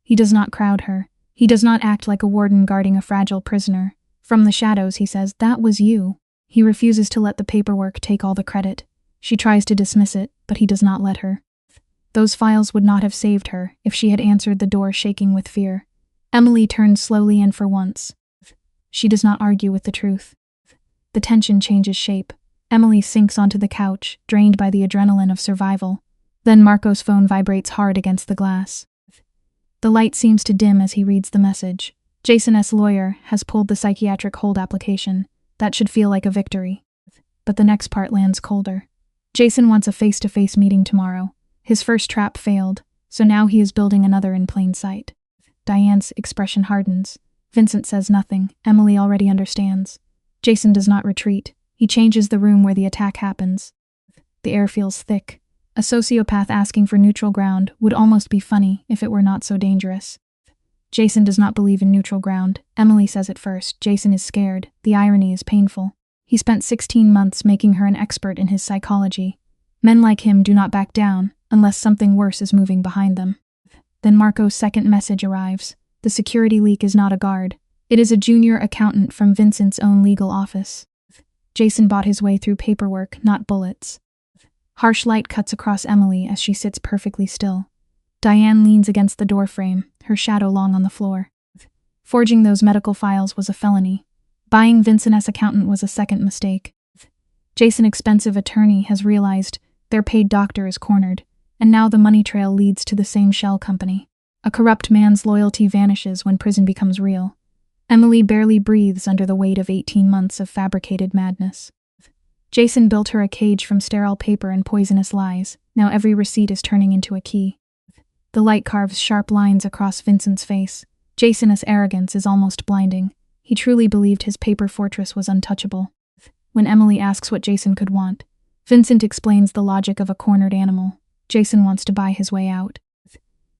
He does not crowd her. He does not act like a warden guarding a fragile prisoner. From the shadows, he says, "That was you." He refuses to let the paperwork take all the credit. She tries to dismiss it, but he does not let her. Those files would not have saved her if she had answered the door shaking with fear. Emily turns slowly and for once. She does not argue with the truth. The tension changes shape. Emily sinks onto the couch, drained by the adrenaline of survival. Then Marco's phone vibrates hard against the glass. The light seems to dim as he reads the message. Jason S. lawyer has pulled the psychiatric hold application. That should feel like a victory. But the next part lands colder. Jason wants a face-to-face meeting tomorrow. His first trap failed, so now he is building another in plain sight. Diane's expression hardens. Vincent says nothing. Emily already understands. Jason does not retreat. He changes the room where the attack happens. The air feels thick. A sociopath asking for neutral ground would almost be funny if it were not so dangerous. Jason does not believe in neutral ground. Emily says it first. Jason is scared. The irony is painful. He spent 16 months making her an expert in his psychology. Men like him do not back down unless something worse is moving behind them. Then Marco's second message arrives. The security leak is not a guard. It is a junior accountant from Vincent's own legal office. Jason bought his way through paperwork, not bullets. Harsh light cuts across Emily as she sits perfectly still. Diane leans against the doorframe, her shadow long on the floor. Forging those medical files was a felony. Buying Vincent's accountant was a second mistake. Jason's expensive attorney has realized their paid doctor is cornered, and now the money trail leads to the same shell company. A corrupt man's loyalty vanishes when prison becomes real. Emily barely breathes under the weight of 18 months of fabricated madness. Jason built her a cage from sterile paper and poisonous lies. Now every receipt is turning into a key. The light carves sharp lines across Vincent's face. Jason's arrogance is almost blinding. He truly believed his paper fortress was untouchable. When Emily asks what Jason could want, Vincent explains the logic of a cornered animal. Jason wants to buy his way out.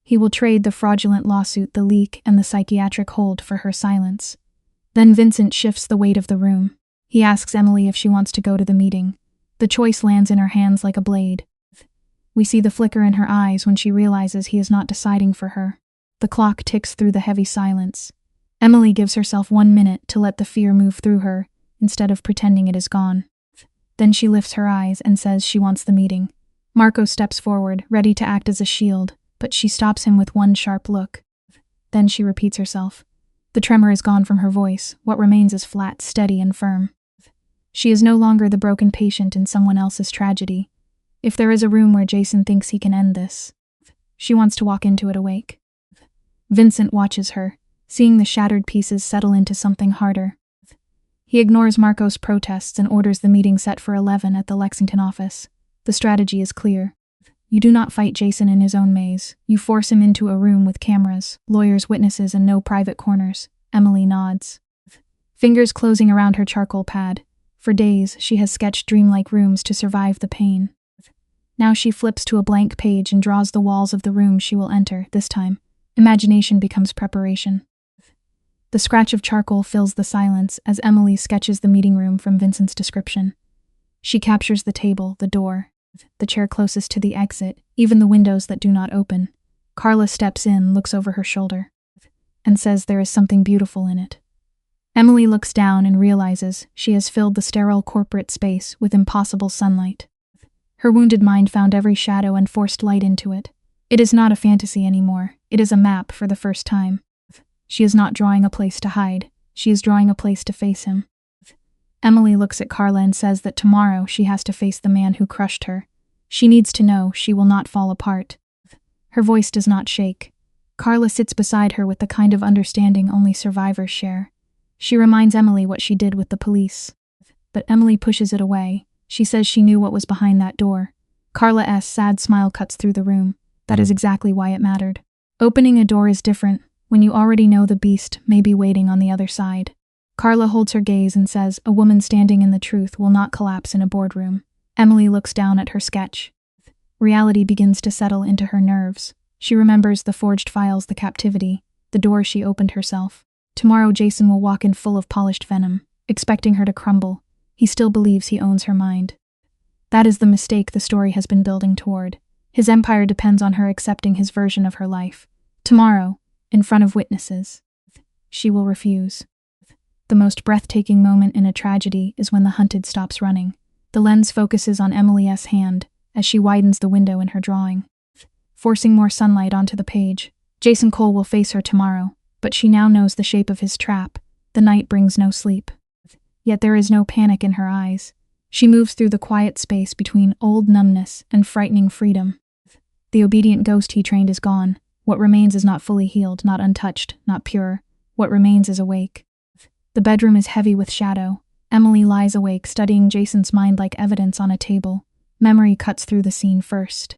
He will trade the fraudulent lawsuit, the leak, and the psychiatric hold for her silence. Then Vincent shifts the weight of the room. He asks Emily if she wants to go to the meeting. The choice lands in her hands like a blade. We see the flicker in her eyes when she realizes he is not deciding for her. The clock ticks through the heavy silence. Emily gives herself 1 minute to let the fear move through her, instead of pretending it is gone. Then she lifts her eyes and says she wants the meeting. Marco steps forward, ready to act as a shield, but she stops him with one sharp look. Then she repeats herself. The tremor is gone from her voice. What remains is flat, steady, and firm. She is no longer the broken patient in someone else's tragedy. If there is a room where Jason thinks he can end this, she wants to walk into it awake. Vincent watches her, seeing the shattered pieces settle into something harder. He ignores Marco's protests and orders the meeting set for 11 at the Lexington office. The strategy is clear. You do not fight Jason in his own maze. You force him into a room with cameras, lawyers, witnesses, and no private corners. Emily nods, fingers closing around her charcoal pad. For days, she has sketched dreamlike rooms to survive the pain. Now she flips to a blank page and draws the walls of the room she will enter. This time, imagination becomes preparation. The scratch of charcoal fills the silence as Emily sketches the meeting room from Vincent's description. She captures the table, the door, the chair closest to the exit, even the windows that do not open. Carla steps in, looks over her shoulder, and says there is something beautiful in it. Emily looks down and realizes she has filled the sterile corporate space with impossible sunlight. Her wounded mind found every shadow and forced light into it. It is not a fantasy anymore. It is a map for the first time. She is not drawing a place to hide. She is drawing a place to face him. Emily looks at Carla and says that tomorrow she has to face the man who crushed her. She needs to know she will not fall apart. Her voice does not shake. Carla sits beside her with the kind of understanding only survivors share. She reminds Emily what she did with the police. But Emily pushes it away. She says she knew what was behind that door. Carla's sad smile cuts through the room. That is exactly why it mattered. Opening a door is different when you already know the beast may be waiting on the other side. Carla holds her gaze and says, a woman standing in the truth will not collapse in a boardroom. Emily looks down at her sketch. Reality begins to settle into her nerves. She remembers the forged files, the captivity, the door she opened herself. Tomorrow Jason will walk in full of polished venom, expecting her to crumble. He still believes he owns her mind. That is the mistake the story has been building toward. His empire depends on her accepting his version of her life. Tomorrow, in front of witnesses, she will refuse. The most breathtaking moment in a tragedy is when the hunted stops running. The lens focuses on Emily's hand as she widens the window in her drawing, forcing more sunlight onto the page. Jason Cole will face her tomorrow, but she now knows the shape of his trap. The night brings no sleep. Yet there is no panic in her eyes. She moves through the quiet space between old numbness and frightening freedom. The obedient ghost he trained is gone. What remains is not fully healed, not untouched, not pure. What remains is awake. The bedroom is heavy with shadow. Emily lies awake, studying Jason's mind like evidence on a table. Memory cuts through the scene first.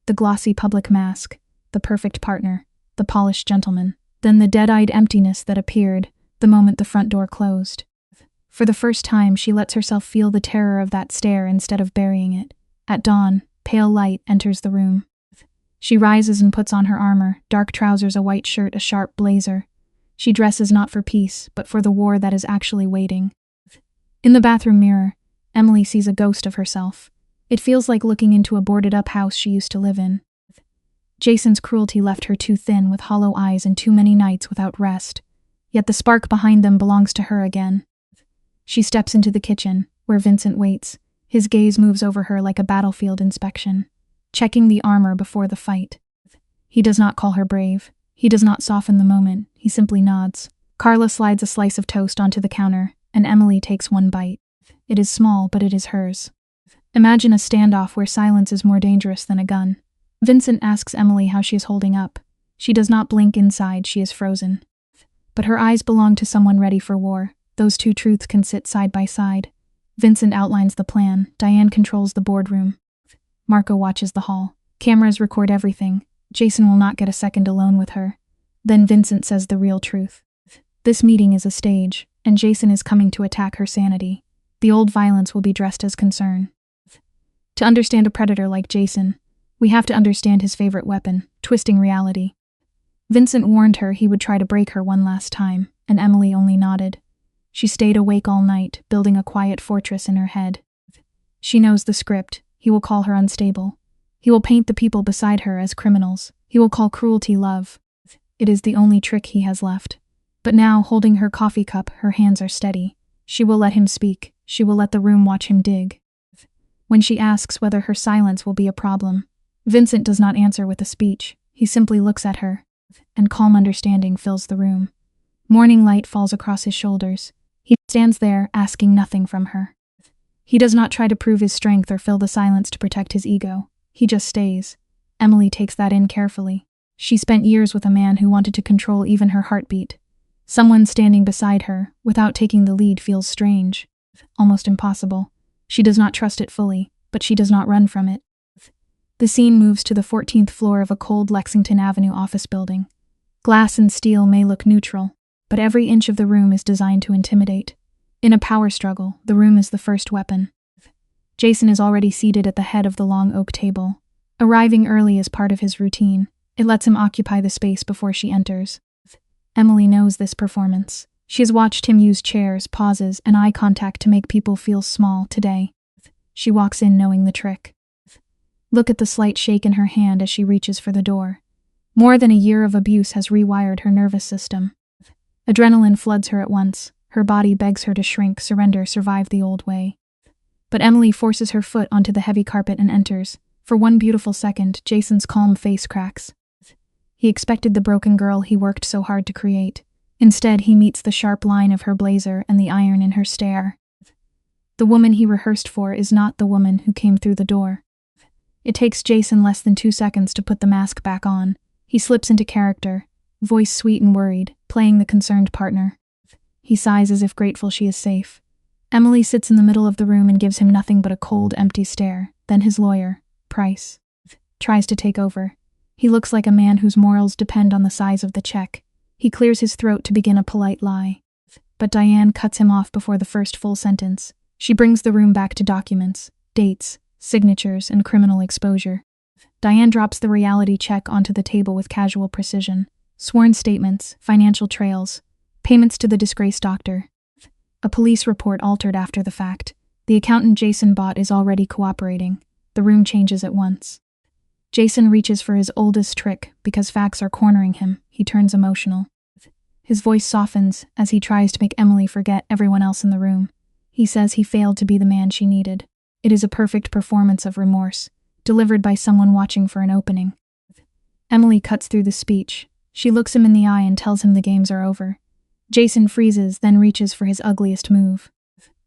The glossy public mask, the perfect partner, the polished gentleman. Then the dead-eyed emptiness that appeared the moment the front door closed. For the first time, she lets herself feel the terror of that stare instead of burying it. At dawn, pale light enters the room. She rises and puts on her armor, dark trousers, a white shirt, a sharp blazer. She dresses not for peace, but for the war that is actually waiting. In the bathroom mirror, Emily sees a ghost of herself. It feels like looking into a boarded-up house she used to live in. Jason's cruelty left her too thin, with hollow eyes and too many nights without rest. Yet the spark behind them belongs to her again. She steps into the kitchen, where Vincent waits. His gaze moves over her like a battlefield inspection, checking the armor before the fight. He does not call her brave. He does not soften the moment. He simply nods. Carla slides a slice of toast onto the counter, and Emily takes one bite. It is small, but it is hers. Imagine a standoff where silence is more dangerous than a gun. Vincent asks Emily how she is holding up. She does not blink. Inside, she is frozen. But her eyes belong to someone ready for war. Those two truths can sit side by side. Vincent outlines the plan. Diane controls the boardroom. Marco watches the hall. Cameras record everything. Jason will not get a second alone with her. Then Vincent says the real truth. This meeting is a stage, and Jason is coming to attack her sanity. The old violence will be dressed as concern. To understand a predator like Jason, we have to understand his favorite weapon, twisting reality. Vincent warned her he would try to break her one last time, and Emily only nodded. She stayed awake all night, building a quiet fortress in her head. She knows the script. He will call her unstable. He will paint the people beside her as criminals. He will call cruelty love. It is the only trick he has left. But now, holding her coffee cup, her hands are steady. She will let him speak. She will let the room watch him dig. When she asks whether her silence will be a problem, Vincent does not answer with a speech. He simply looks at her, and calm understanding fills the room. Morning light falls across his shoulders. He stands there, asking nothing from her. He does not try to prove his strength or fill the silence to protect his ego. He just stays. Emily takes that in carefully. She spent years with a man who wanted to control even her heartbeat. Someone standing beside her, without taking the lead, feels strange, almost impossible. She does not trust it fully, but she does not run from it. The scene moves to the 14th floor of a cold Lexington Avenue office building. Glass and steel may look neutral, but every inch of the room is designed to intimidate. In a power struggle, the room is the first weapon. Jason is already seated at the head of the long oak table. Arriving early is part of his routine. It lets him occupy the space before she enters. Emily knows this performance. She has watched him use chairs, pauses, and eye contact to make people feel small today. She walks in knowing the trick. Look at the slight shake in her hand as she reaches for the door. More than a year of abuse has rewired her nervous system. Adrenaline floods her at once. Her body begs her to shrink, surrender, survive the old way. But Emily forces her foot onto the heavy carpet and enters. For one beautiful second, Jason's calm face cracks. He expected the broken girl he worked so hard to create. Instead, he meets the sharp line of her blazer and the iron in her stare. The woman he rehearsed for is not the woman who came through the door. It takes Jason less than 2 seconds to put the mask back on. He slips into character, voice sweet and worried, playing the concerned partner. He sighs as if grateful she is safe. Emily sits in the middle of the room and gives him nothing but a cold, empty stare. Then his lawyer, Price, tries to take over. He looks like a man whose morals depend on the size of the check. He clears his throat to begin a polite lie. But Diane cuts him off before the first full sentence. She brings the room back to documents, dates, signatures, and criminal exposure. Diane drops the reality check onto the table with casual precision. Sworn statements, financial trails, payments to the disgraced doctor. A police report altered after the fact. The accountant Jason bought is already cooperating. The room changes at once. Jason reaches for his oldest trick because facts are cornering him. He turns emotional. His voice softens as he tries to make Emily forget everyone else in the room. He says he failed to be the man she needed. It is a perfect performance of remorse, delivered by someone watching for an opening. Emily cuts through the speech. She looks him in the eye and tells him the games are over. Jason freezes, then reaches for his ugliest move.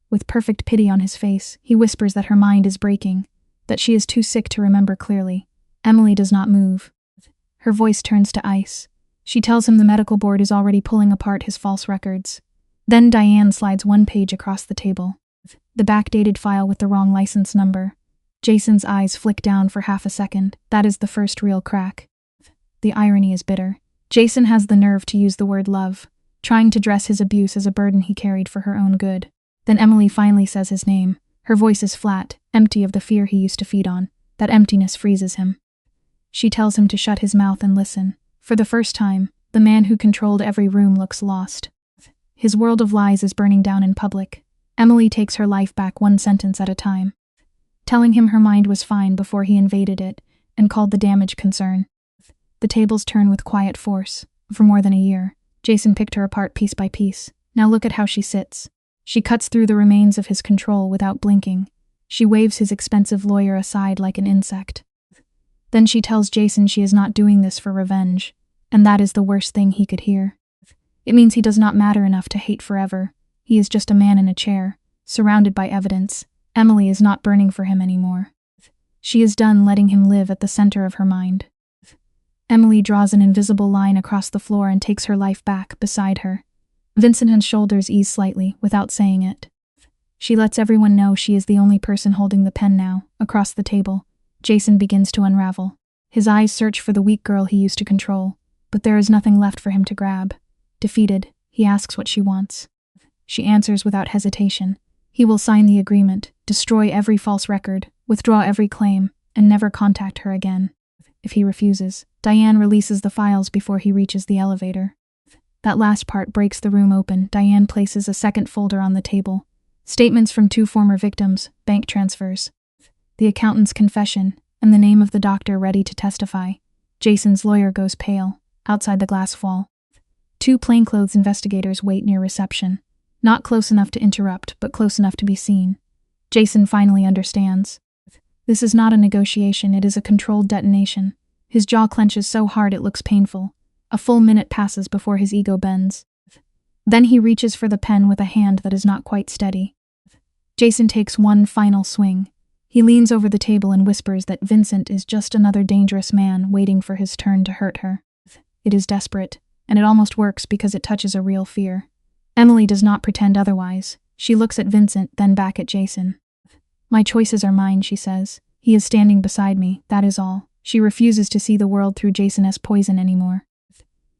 With perfect pity on his face, he whispers that her mind is breaking, that she is too sick to remember clearly. Emily does not move. Her voice turns to ice. She tells him the medical board is already pulling apart his false records. Then Diane slides one page across the table. The backdated file with the wrong license number. Jason's eyes flick down for half a second. That is the first real crack. The irony is bitter. Jason has the nerve to use the word love, trying to dress his abuse as a burden he carried for her own good. Then Emily finally says his name. Her voice is flat, empty of the fear he used to feed on. That emptiness freezes him. She tells him to shut his mouth and listen. For the first time, the man who controlled every room looks lost. His world of lies is burning down in public. Emily takes her life back one sentence at a time, telling him her mind was fine before he invaded it and called the damage concern. The tables turn with quiet force. For more than a year, Jason picked her apart piece by piece. Now look at how she sits. She cuts through the remains of his control without blinking. She waves his expensive lawyer aside like an insect. Then she tells Jason she is not doing this for revenge, and that is the worst thing he could hear. It means he does not matter enough to hate forever. He is just a man in a chair, surrounded by evidence. Emily is not burning for him anymore. She is done letting him live at the center of her mind. Emily draws an invisible line across the floor and takes her life back beside her. Vincent's shoulders ease slightly, without saying it. She lets everyone know she is the only person holding the pen now. Across the table, Jason begins to unravel. His eyes search for the weak girl he used to control, but there is nothing left for him to grab. Defeated, he asks what she wants. She answers without hesitation. He will sign the agreement, destroy every false record, withdraw every claim, and never contact her again. If he refuses, Diane releases the files before he reaches the elevator. That last part breaks the room open. Diane places a second folder on the table. Statements from 2 former victims, bank transfers, the accountant's confession, and the name of the doctor ready to testify. Jason's lawyer goes pale. Outside the glass wall, 2 plainclothes investigators wait near reception. Not close enough to interrupt, but close enough to be seen. Jason finally understands. This is not a negotiation, it is a controlled detonation. His jaw clenches so hard it looks painful. A full minute passes before his ego bends. Then he reaches for the pen with a hand that is not quite steady. Jason takes one final swing. He leans over the table and whispers that Vincent is just another dangerous man waiting for his turn to hurt her. It is desperate, and it almost works because it touches a real fear. Emily does not pretend otherwise. She looks at Vincent, then back at Jason. "My choices are mine," she says. "He is standing beside me, that is all." She refuses to see the world through Jason as poison anymore.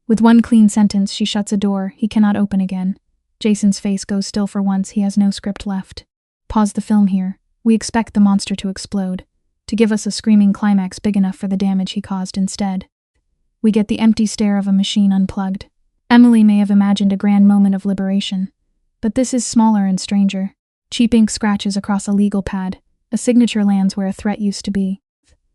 With one clean sentence, she shuts a door he cannot open again. Jason's face goes still for once. He has no script left. Pause the film here. We expect the monster to explode, to give us a screaming climax big enough for the damage he caused instead. We get the empty stare of a machine unplugged. Emily may have imagined a grand moment of liberation, but this is smaller and stranger. Cheap ink scratches across a legal pad. A signature lands where a threat used to be.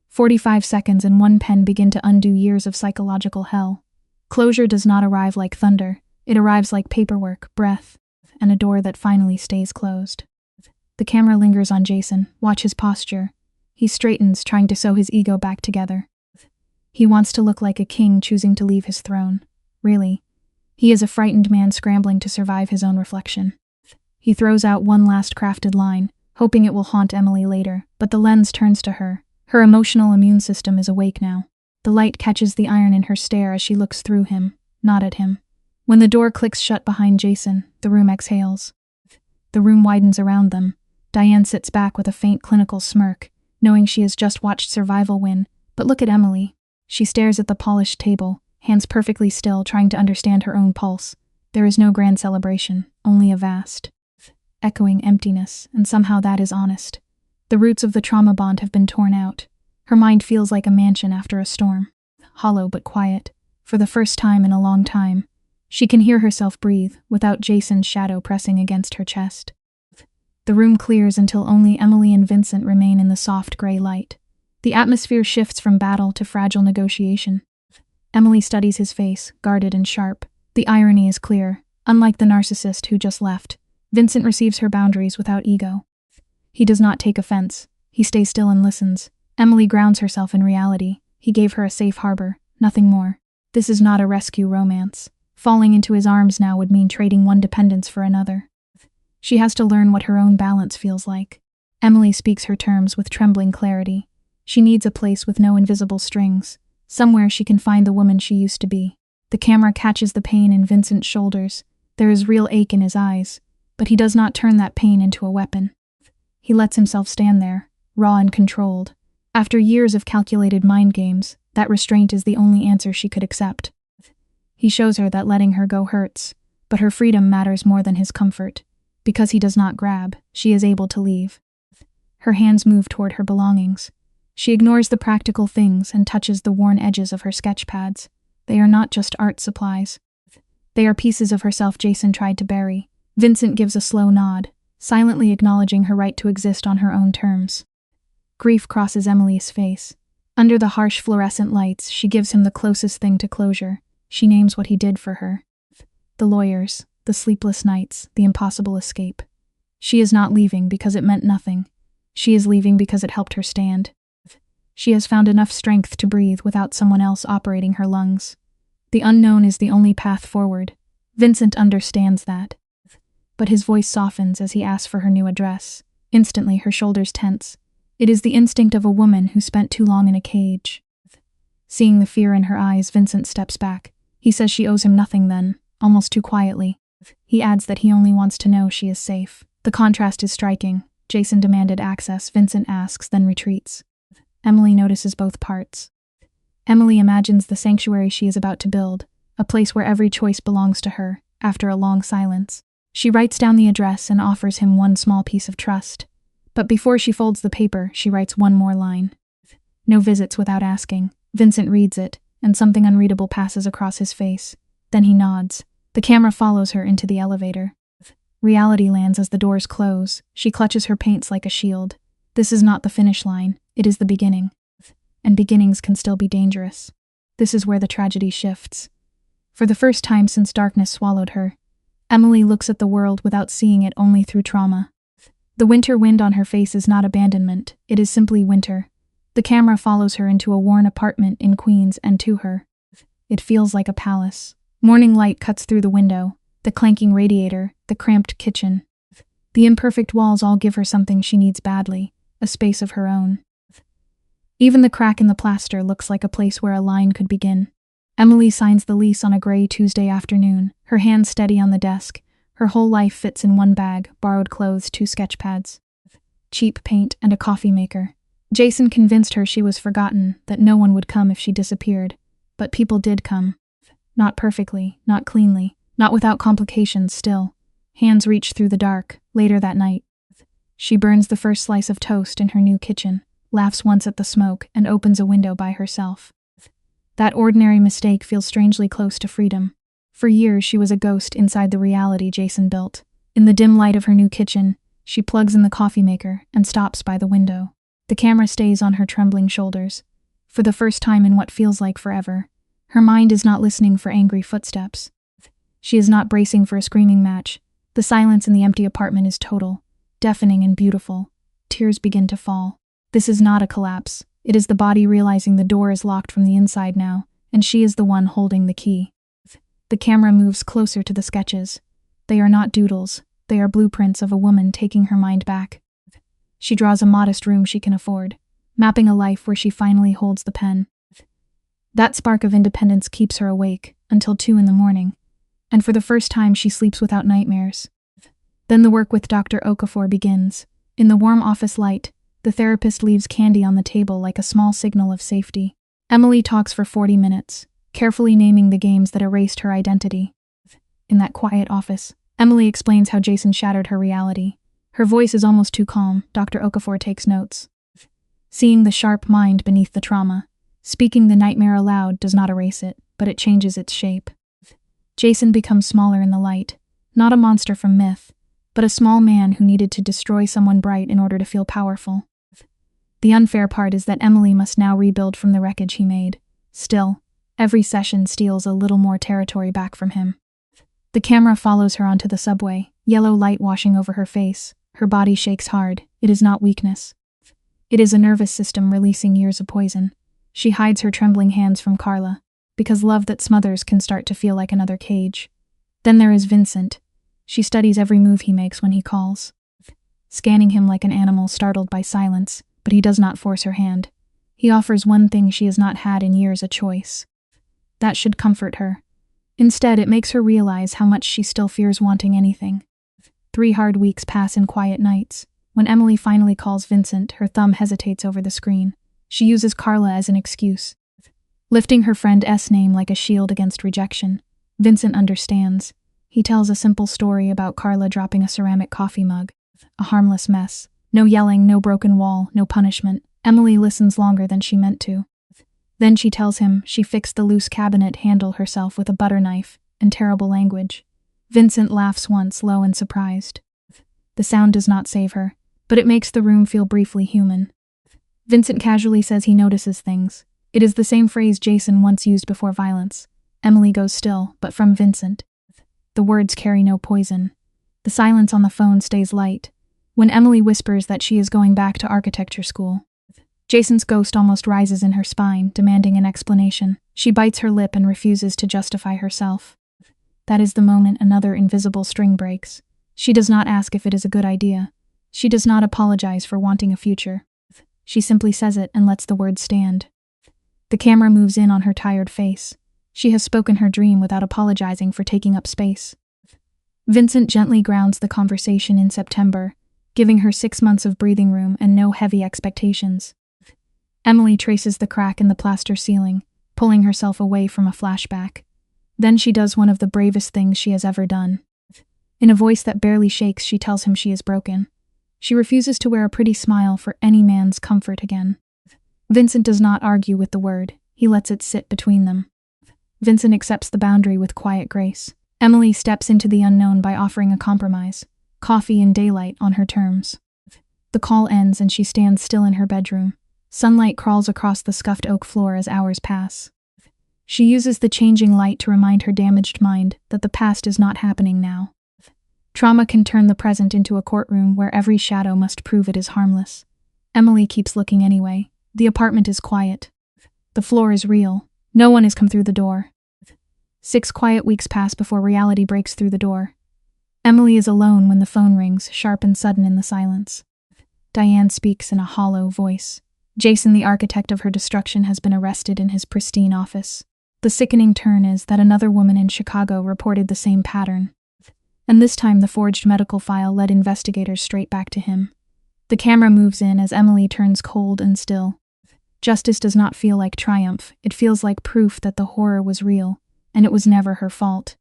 45 seconds and one pen begin to undo years of psychological hell. Closure does not arrive like thunder. It arrives like paperwork, breath, and a door that finally stays closed. The camera lingers on Jason. Watch his posture. He straightens, trying to sew his ego back together. He wants to look like a king choosing to leave his throne. Really. He is a frightened man scrambling to survive his own reflection. He throws out one last crafted line, hoping it will haunt Emily later, but the lens turns to her. Her emotional immune system is awake now. The light catches the iron in her stare as she looks through him, not at him. When the door clicks shut behind Jason, the room exhales. The room widens around them. Diane sits back with a faint clinical smirk, knowing she has just watched survival win. But look at Emily. She stares at the polished table, hands perfectly still, trying to understand her own pulse. There is no grand celebration, only a vast, echoing emptiness, and somehow that is honest. The roots of the trauma bond have been torn out. Her mind feels like a mansion after a storm, hollow but quiet. For the first time in a long time, she can hear herself breathe without Jason's shadow pressing against her chest. The room clears until only Emily and Vincent remain in the soft gray light. The atmosphere shifts from battle to fragile negotiation. Emily studies his face, guarded and sharp. The irony is clear. Unlike the narcissist who just left, Vincent receives her boundaries without ego. He does not take offense. He stays still and listens. Emily grounds herself in reality. He gave her a safe harbor, nothing more. This is not a rescue romance. Falling into his arms now would mean trading one dependence for another. She has to learn what her own balance feels like. Emily speaks her terms with trembling clarity. She needs a place with no invisible strings, somewhere she can find the woman she used to be. The camera catches the pain in Vincent's shoulders. There is real ache in his eyes, but he does not turn that pain into a weapon. He lets himself stand there, raw and controlled. After years of calculated mind games, that restraint is the only answer she could accept. He shows her that letting her go hurts, but her freedom matters more than his comfort. Because he does not grab, she is able to leave. Her hands move toward her belongings. She ignores the practical things and touches the worn edges of her sketch pads. They are not just art supplies. They are pieces of herself Jason tried to bury. Vincent gives a slow nod, silently acknowledging her right to exist on her own terms. Grief crosses Emily's face. Under the harsh fluorescent lights, she gives him the closest thing to closure. She names what he did for her. The lawyers, the sleepless nights, the impossible escape. She is not leaving because it meant nothing. She is leaving because it helped her stand. She has found enough strength to breathe without someone else operating her lungs. The unknown is the only path forward. Vincent understands that. But his voice softens as he asks for her new address. Instantly, her shoulders tense. It is the instinct of a woman who spent too long in a cage. Seeing the fear in her eyes, Vincent steps back. He says she owes him nothing then, almost too quietly. He adds that he only wants to know she is safe. The contrast is striking. Jason demanded access, Vincent asks, then retreats. Emily notices both parts. Emily imagines the sanctuary she is about to build, a place where every choice belongs to her, after a long silence. She writes down the address and offers him one small piece of trust. But before she folds the paper, she writes one more line. No visits without asking. Vincent reads it, and something unreadable passes across his face. Then he nods. The camera follows her into the elevator. Reality lands as the doors close. She clutches her paints like a shield. This is not the finish line. It is the beginning. And beginnings can still be dangerous. This is where the tragedy shifts. For the first time since darkness swallowed her, Emily looks at the world without seeing it only through trauma. The winter wind on her face is not abandonment, it is simply winter. The camera follows her into a worn apartment in Queens and to her. It feels like a palace. Morning light cuts through the window, the clanking radiator, the cramped kitchen. The imperfect walls all give her something she needs badly, a space of her own. Even the crack in the plaster looks like a place where a line could begin. Emily signs the lease on a gray Tuesday afternoon, her hands steady on the desk. Her whole life fits in one bag: borrowed clothes, 2 sketch pads, cheap paint, and a coffee maker. Jason convinced her she was forgotten, that no one would come if she disappeared. But people did come. Not perfectly, not cleanly, not without complications still. Hands reach through the dark. Later that night, she burns the first slice of toast in her new kitchen, laughs once at the smoke, and opens a window by herself. That ordinary mistake feels strangely close to freedom. For years she was a ghost inside the reality Jason built. In the dim light of her new kitchen, she plugs in the coffee maker and stops by the window. The camera stays on her trembling shoulders. For the first time in what feels like forever, her mind is not listening for angry footsteps. She is not bracing for a screaming match. The silence in the empty apartment is total, deafening and beautiful. Tears begin to fall. This is not a collapse. It is the body realizing the door is locked from the inside now, and she is the one holding the key. The camera moves closer to the sketches. They are not doodles. They are blueprints of a woman taking her mind back. She draws a modest room she can afford, mapping a life where she finally holds the pen. That spark of independence keeps her awake until 2 a.m, and for the first time she sleeps without nightmares. Then the work with Dr. Okafor begins. In the warm office light, the therapist leaves candy on the table like a small signal of safety. Emily talks for 40 minutes, carefully naming the games that erased her identity. In that quiet office, Emily explains how Jason shattered her reality. Her voice is almost too calm. Dr. Okafor takes notes. Seeing the sharp mind beneath the trauma, speaking the nightmare aloud does not erase it, but it changes its shape. Jason becomes smaller in the light, not a monster from myth, but a small man who needed to destroy someone bright in order to feel powerful. The unfair part is that Emily must now rebuild from the wreckage he made. Still, every session steals a little more territory back from him. The camera follows her onto the subway, yellow light washing over her face. Her body shakes hard. It is not weakness. It is a nervous system releasing years of poison. She hides her trembling hands from Carla, because love that smothers can start to feel like another cage. Then there is Vincent. She studies every move he makes when he calls, scanning him like an animal startled by silence, but he does not force her hand. He offers one thing she has not had in years: a choice. That should comfort her. Instead, it makes her realize how much she still fears wanting anything. 3 hard weeks pass in quiet nights. When Emily finally calls Vincent, her thumb hesitates over the screen. She uses Carla as an excuse, lifting her friend S' name like a shield against rejection. Vincent understands. He tells a simple story about Carla dropping a ceramic coffee mug. A harmless mess. No yelling, no broken wall, no punishment. Emily listens longer than she meant to. Then she tells him she fixed the loose cabinet handle herself with a butter knife, in terrible language. Vincent laughs once, low and surprised. The sound does not save her, but it makes the room feel briefly human. Vincent casually says he notices things. It is the same phrase Jason once used before violence. Emily goes still, but from Vincent. The words carry no poison. The silence on the phone stays light. When Emily whispers that she is going back to architecture school, Jason's ghost almost rises in her spine, demanding an explanation. She bites her lip and refuses to justify herself. That is the moment another invisible string breaks. She does not ask if it is a good idea. She does not apologize for wanting a future. She simply says it and lets the words stand. The camera moves in on her tired face. She has spoken her dream without apologizing for taking up space. Vincent gently grounds the conversation in September, giving her 6 months of breathing room and no heavy expectations. Emily traces the crack in the plaster ceiling, pulling herself away from a flashback. Then she does one of the bravest things she has ever done. In a voice that barely shakes, she tells him she is broken. She refuses to wear a pretty smile for any man's comfort again. Vincent does not argue with the word. He lets it sit between them. Vincent accepts the boundary with quiet grace. Emily steps into the unknown by offering a compromise. Coffee and daylight on her terms. The call ends and she stands still in her bedroom. Sunlight crawls across the scuffed oak floor as hours pass. She uses the changing light to remind her damaged mind that the past is not happening now. Trauma can turn the present into a courtroom where every shadow must prove it is harmless. Emily keeps looking anyway. The apartment is quiet. The floor is real. No one has come through the door. 6 quiet weeks pass before reality breaks through the door. Emily is alone when the phone rings, sharp and sudden in the silence. Diane speaks in a hollow voice. Jason, the architect of her destruction, has been arrested in his pristine office. The sickening turn is that another woman in Chicago reported the same pattern. And this time the forged medical file led investigators straight back to him. The camera moves in as Emily turns cold and still. Justice does not feel like triumph. It feels like proof that the horror was real, and it was never her fault.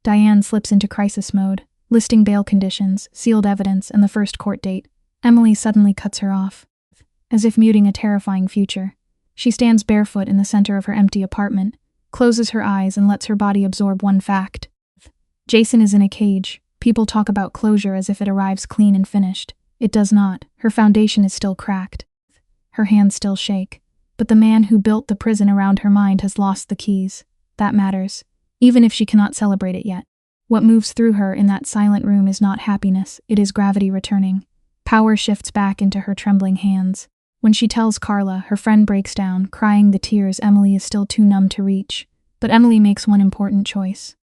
Diane slips into crisis mode, listing bail conditions, sealed evidence, and the first court date. Emily suddenly cuts her off. As if muting a terrifying future, she stands barefoot in the center of her empty apartment, closes her eyes, and lets her body absorb one fact. Jason is in a cage. People talk about closure as if it arrives clean and finished. It does not. Her foundation is still cracked. Her hands still shake. But the man who built the prison around her mind has lost the keys. That matters, even if she cannot celebrate it yet. What moves through her in that silent room is not happiness, it is gravity returning. Power shifts back into her trembling hands. When she tells Carla, her friend breaks down, crying the tears Emily is still too numb to reach. But Emily makes one important choice.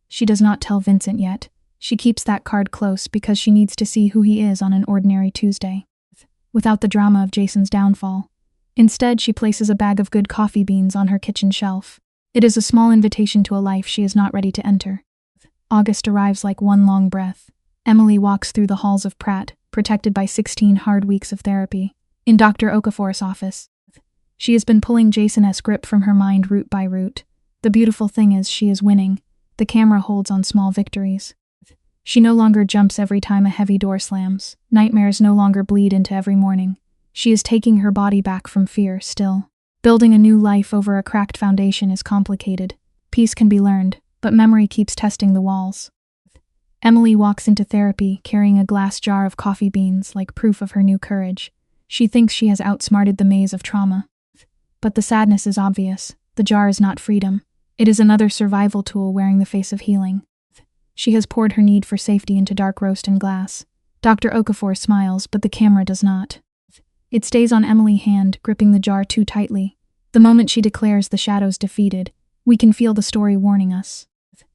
She does not tell Vincent yet. She keeps that card close because she needs to see who he is on an ordinary Tuesday, without the drama of Jason's downfall. Instead, she places a bag of good coffee beans on her kitchen shelf. It is a small invitation to a life she is not ready to enter. August arrives like one long breath. Emily walks through the halls of Pratt, protected by 16 hard weeks of therapy. In Dr. Okafor's office, she has been pulling Jason's grip from her mind root by root. The beautiful thing is she is winning. The camera holds on small victories. She no longer jumps every time a heavy door slams. Nightmares no longer bleed into every morning. She is taking her body back from fear still. Building a new life over a cracked foundation is complicated. Peace can be learned, but memory keeps testing the walls. Emily walks into therapy carrying a glass jar of coffee beans like proof of her new courage. She thinks she has outsmarted the maze of trauma. But the sadness is obvious. The jar is not freedom. It is another survival tool wearing the face of healing. She has poured her need for safety into dark roast and glass. Dr. Okafor smiles, but the camera does not. It stays on Emily's hand, gripping the jar too tightly. The moment she declares the shadows defeated, we can feel the story warning us.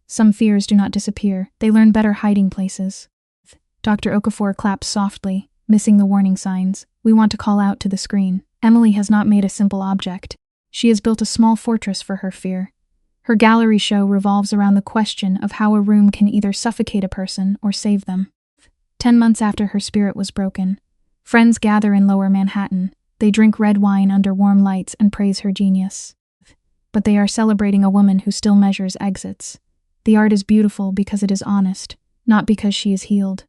Some fears do not disappear, they learn better hiding places. Dr. Okafor claps softly, missing the warning signs. We want to call out to the screen. Emily has not made a simple object. She has built a small fortress for her fear. Her gallery show revolves around the question of how a room can either suffocate a person or save them. 10 months after her spirit was broken, friends gather in Lower Manhattan. They drink red wine under warm lights and praise her genius. But they are celebrating a woman who still measures exits. The art is beautiful because it is honest, not because she is healed.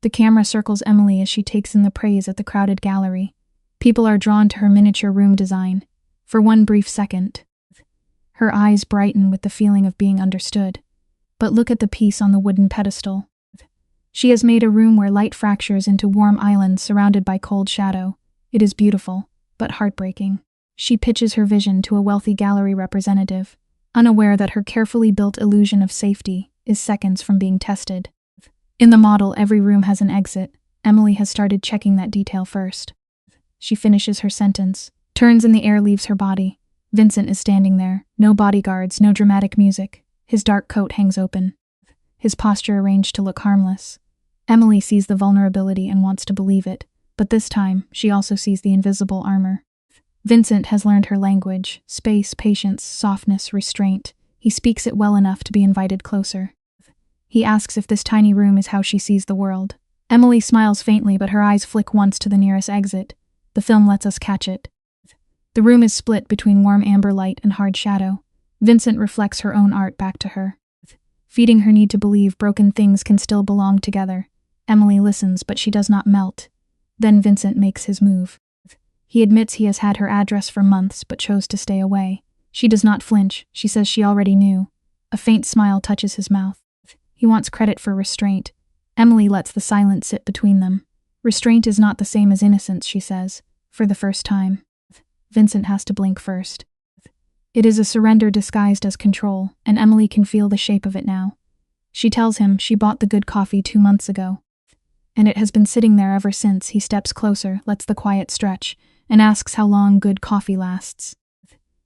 The camera circles Emily as she takes in the praise at the crowded gallery. People are drawn to her miniature room design. For one brief second, her eyes brighten with the feeling of being understood. But look at the piece on the wooden pedestal. She has made a room where light fractures into warm islands surrounded by cold shadow. It is beautiful, but heartbreaking. She pitches her vision to a wealthy gallery representative, unaware that her carefully built illusion of safety is seconds from being tested. In the model, every room has an exit. Emily has started checking that detail first. She finishes her sentence, turns and the air leaves her body. Vincent is standing there, no bodyguards, no dramatic music. His dark coat hangs open, his posture arranged to look harmless. Emily sees the vulnerability and wants to believe it, but this time, she also sees the invisible armor. Vincent has learned her language: space, patience, softness, restraint. He speaks it well enough to be invited closer. He asks if this tiny room is how she sees the world. Emily smiles faintly, but her eyes flick once to the nearest exit. The film lets us catch it. The room is split between warm amber light and hard shadow. Vincent reflects her own art back to her, feeding her need to believe broken things can still belong together. Emily listens, but she does not melt. Then Vincent makes his move. He admits he has had her address for months, but chose to stay away. She does not flinch. She says she already knew. A faint smile touches his mouth. He wants credit for restraint. Emily lets the silence sit between them. Restraint is not the same as innocence, she says, for the first time. Vincent has to blink first. It is a surrender disguised as control, and Emily can feel the shape of it now. She tells him she bought the good coffee 2 months ago, and it has been sitting there ever since. He steps closer, lets the quiet stretch, and asks how long good coffee lasts.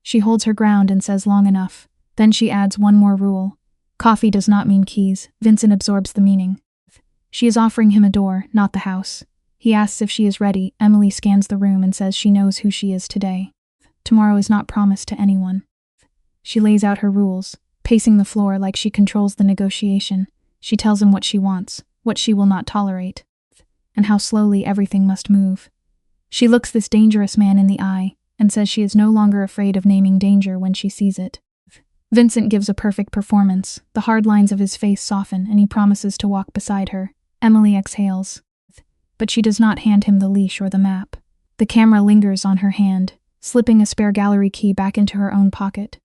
She holds her ground and says long enough. Then she adds one more rule. Coffee does not mean keys. Vincent absorbs the meaning. She is offering him a door, not the house. He asks if she is ready. Emily scans the room and says she knows who she is today. Tomorrow is not promised to anyone. She lays out her rules, pacing the floor like she controls the negotiation. She tells him what she wants, what she will not tolerate, and how slowly everything must move. She looks this dangerous man in the eye and says she is no longer afraid of naming danger when she sees it. Vincent gives a perfect performance. The hard lines of his face soften and he promises to walk beside her. Emily exhales, but she does not hand him the leash or the map. The camera lingers on her hand, slipping a spare gallery key back into her own pocket.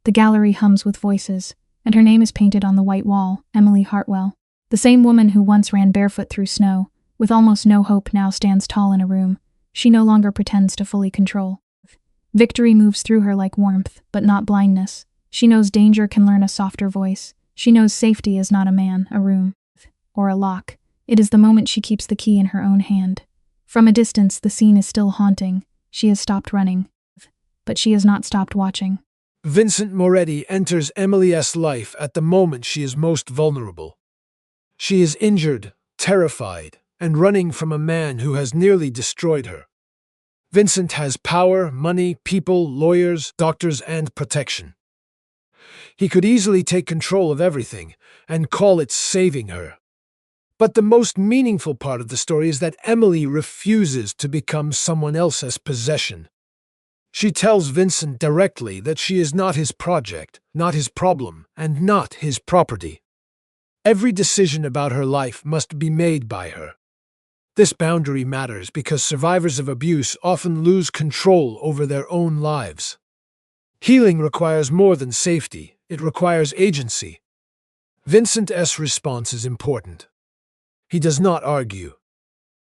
The gallery hums with voices, and her name is painted on the white wall, Emily Hartwell. The same woman who once ran barefoot through snow, with almost no hope, now stands tall in a room. She no longer pretends to fully control. Victory moves through her like warmth, but not blindness. She knows danger can learn a softer voice. She knows safety is not a man, a room, or a lock. It is the moment she keeps the key in her own hand. From a distance, the scene is still haunting. She has stopped running, but she has not stopped watching. Vincent Moretti enters Emily's life at the moment she is most vulnerable. She is injured, terrified, and running from a man who has nearly destroyed her. Vincent has power, money, people, lawyers, doctors, and protection. He could easily take control of everything and call it saving her. But the most meaningful part of the story is that Emily refuses to become someone else's possession. She tells Vincent directly that she is not his project, not his problem, and not his property. Every decision about her life must be made by her. This boundary matters because survivors of abuse often lose control over their own lives. Healing requires more than safety, it requires agency. Vincent's response is important. He does not argue.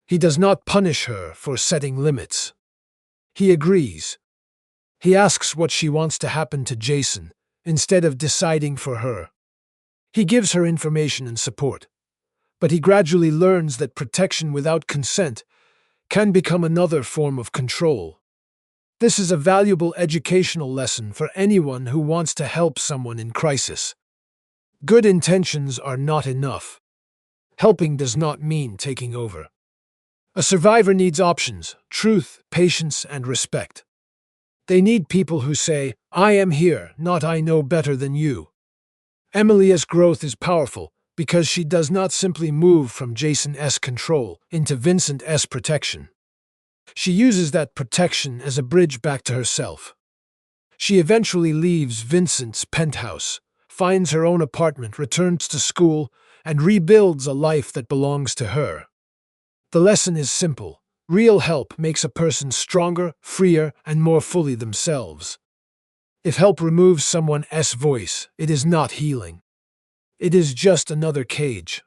He does not punish her for setting limits. He agrees. He asks what she wants to happen to Jason, instead of deciding for her. He gives her information and support, but he gradually learns that protection without consent can become another form of control. This is a valuable educational lesson for anyone who wants to help someone in crisis. Good intentions are not enough. Helping does not mean taking over. A survivor needs options, truth, patience, and respect. They need people who say, "I am here, not I know better than you." Emily's growth is powerful because she does not simply move from Jason's control into Vincent's protection. She uses that protection as a bridge back to herself. She eventually leaves Vincent's penthouse, finds her own apartment, returns to school, and rebuilds a life that belongs to her. The lesson is simple. Real help makes a person stronger, freer, and more fully themselves. If help removes someone's voice, it is not healing. It is just another cage.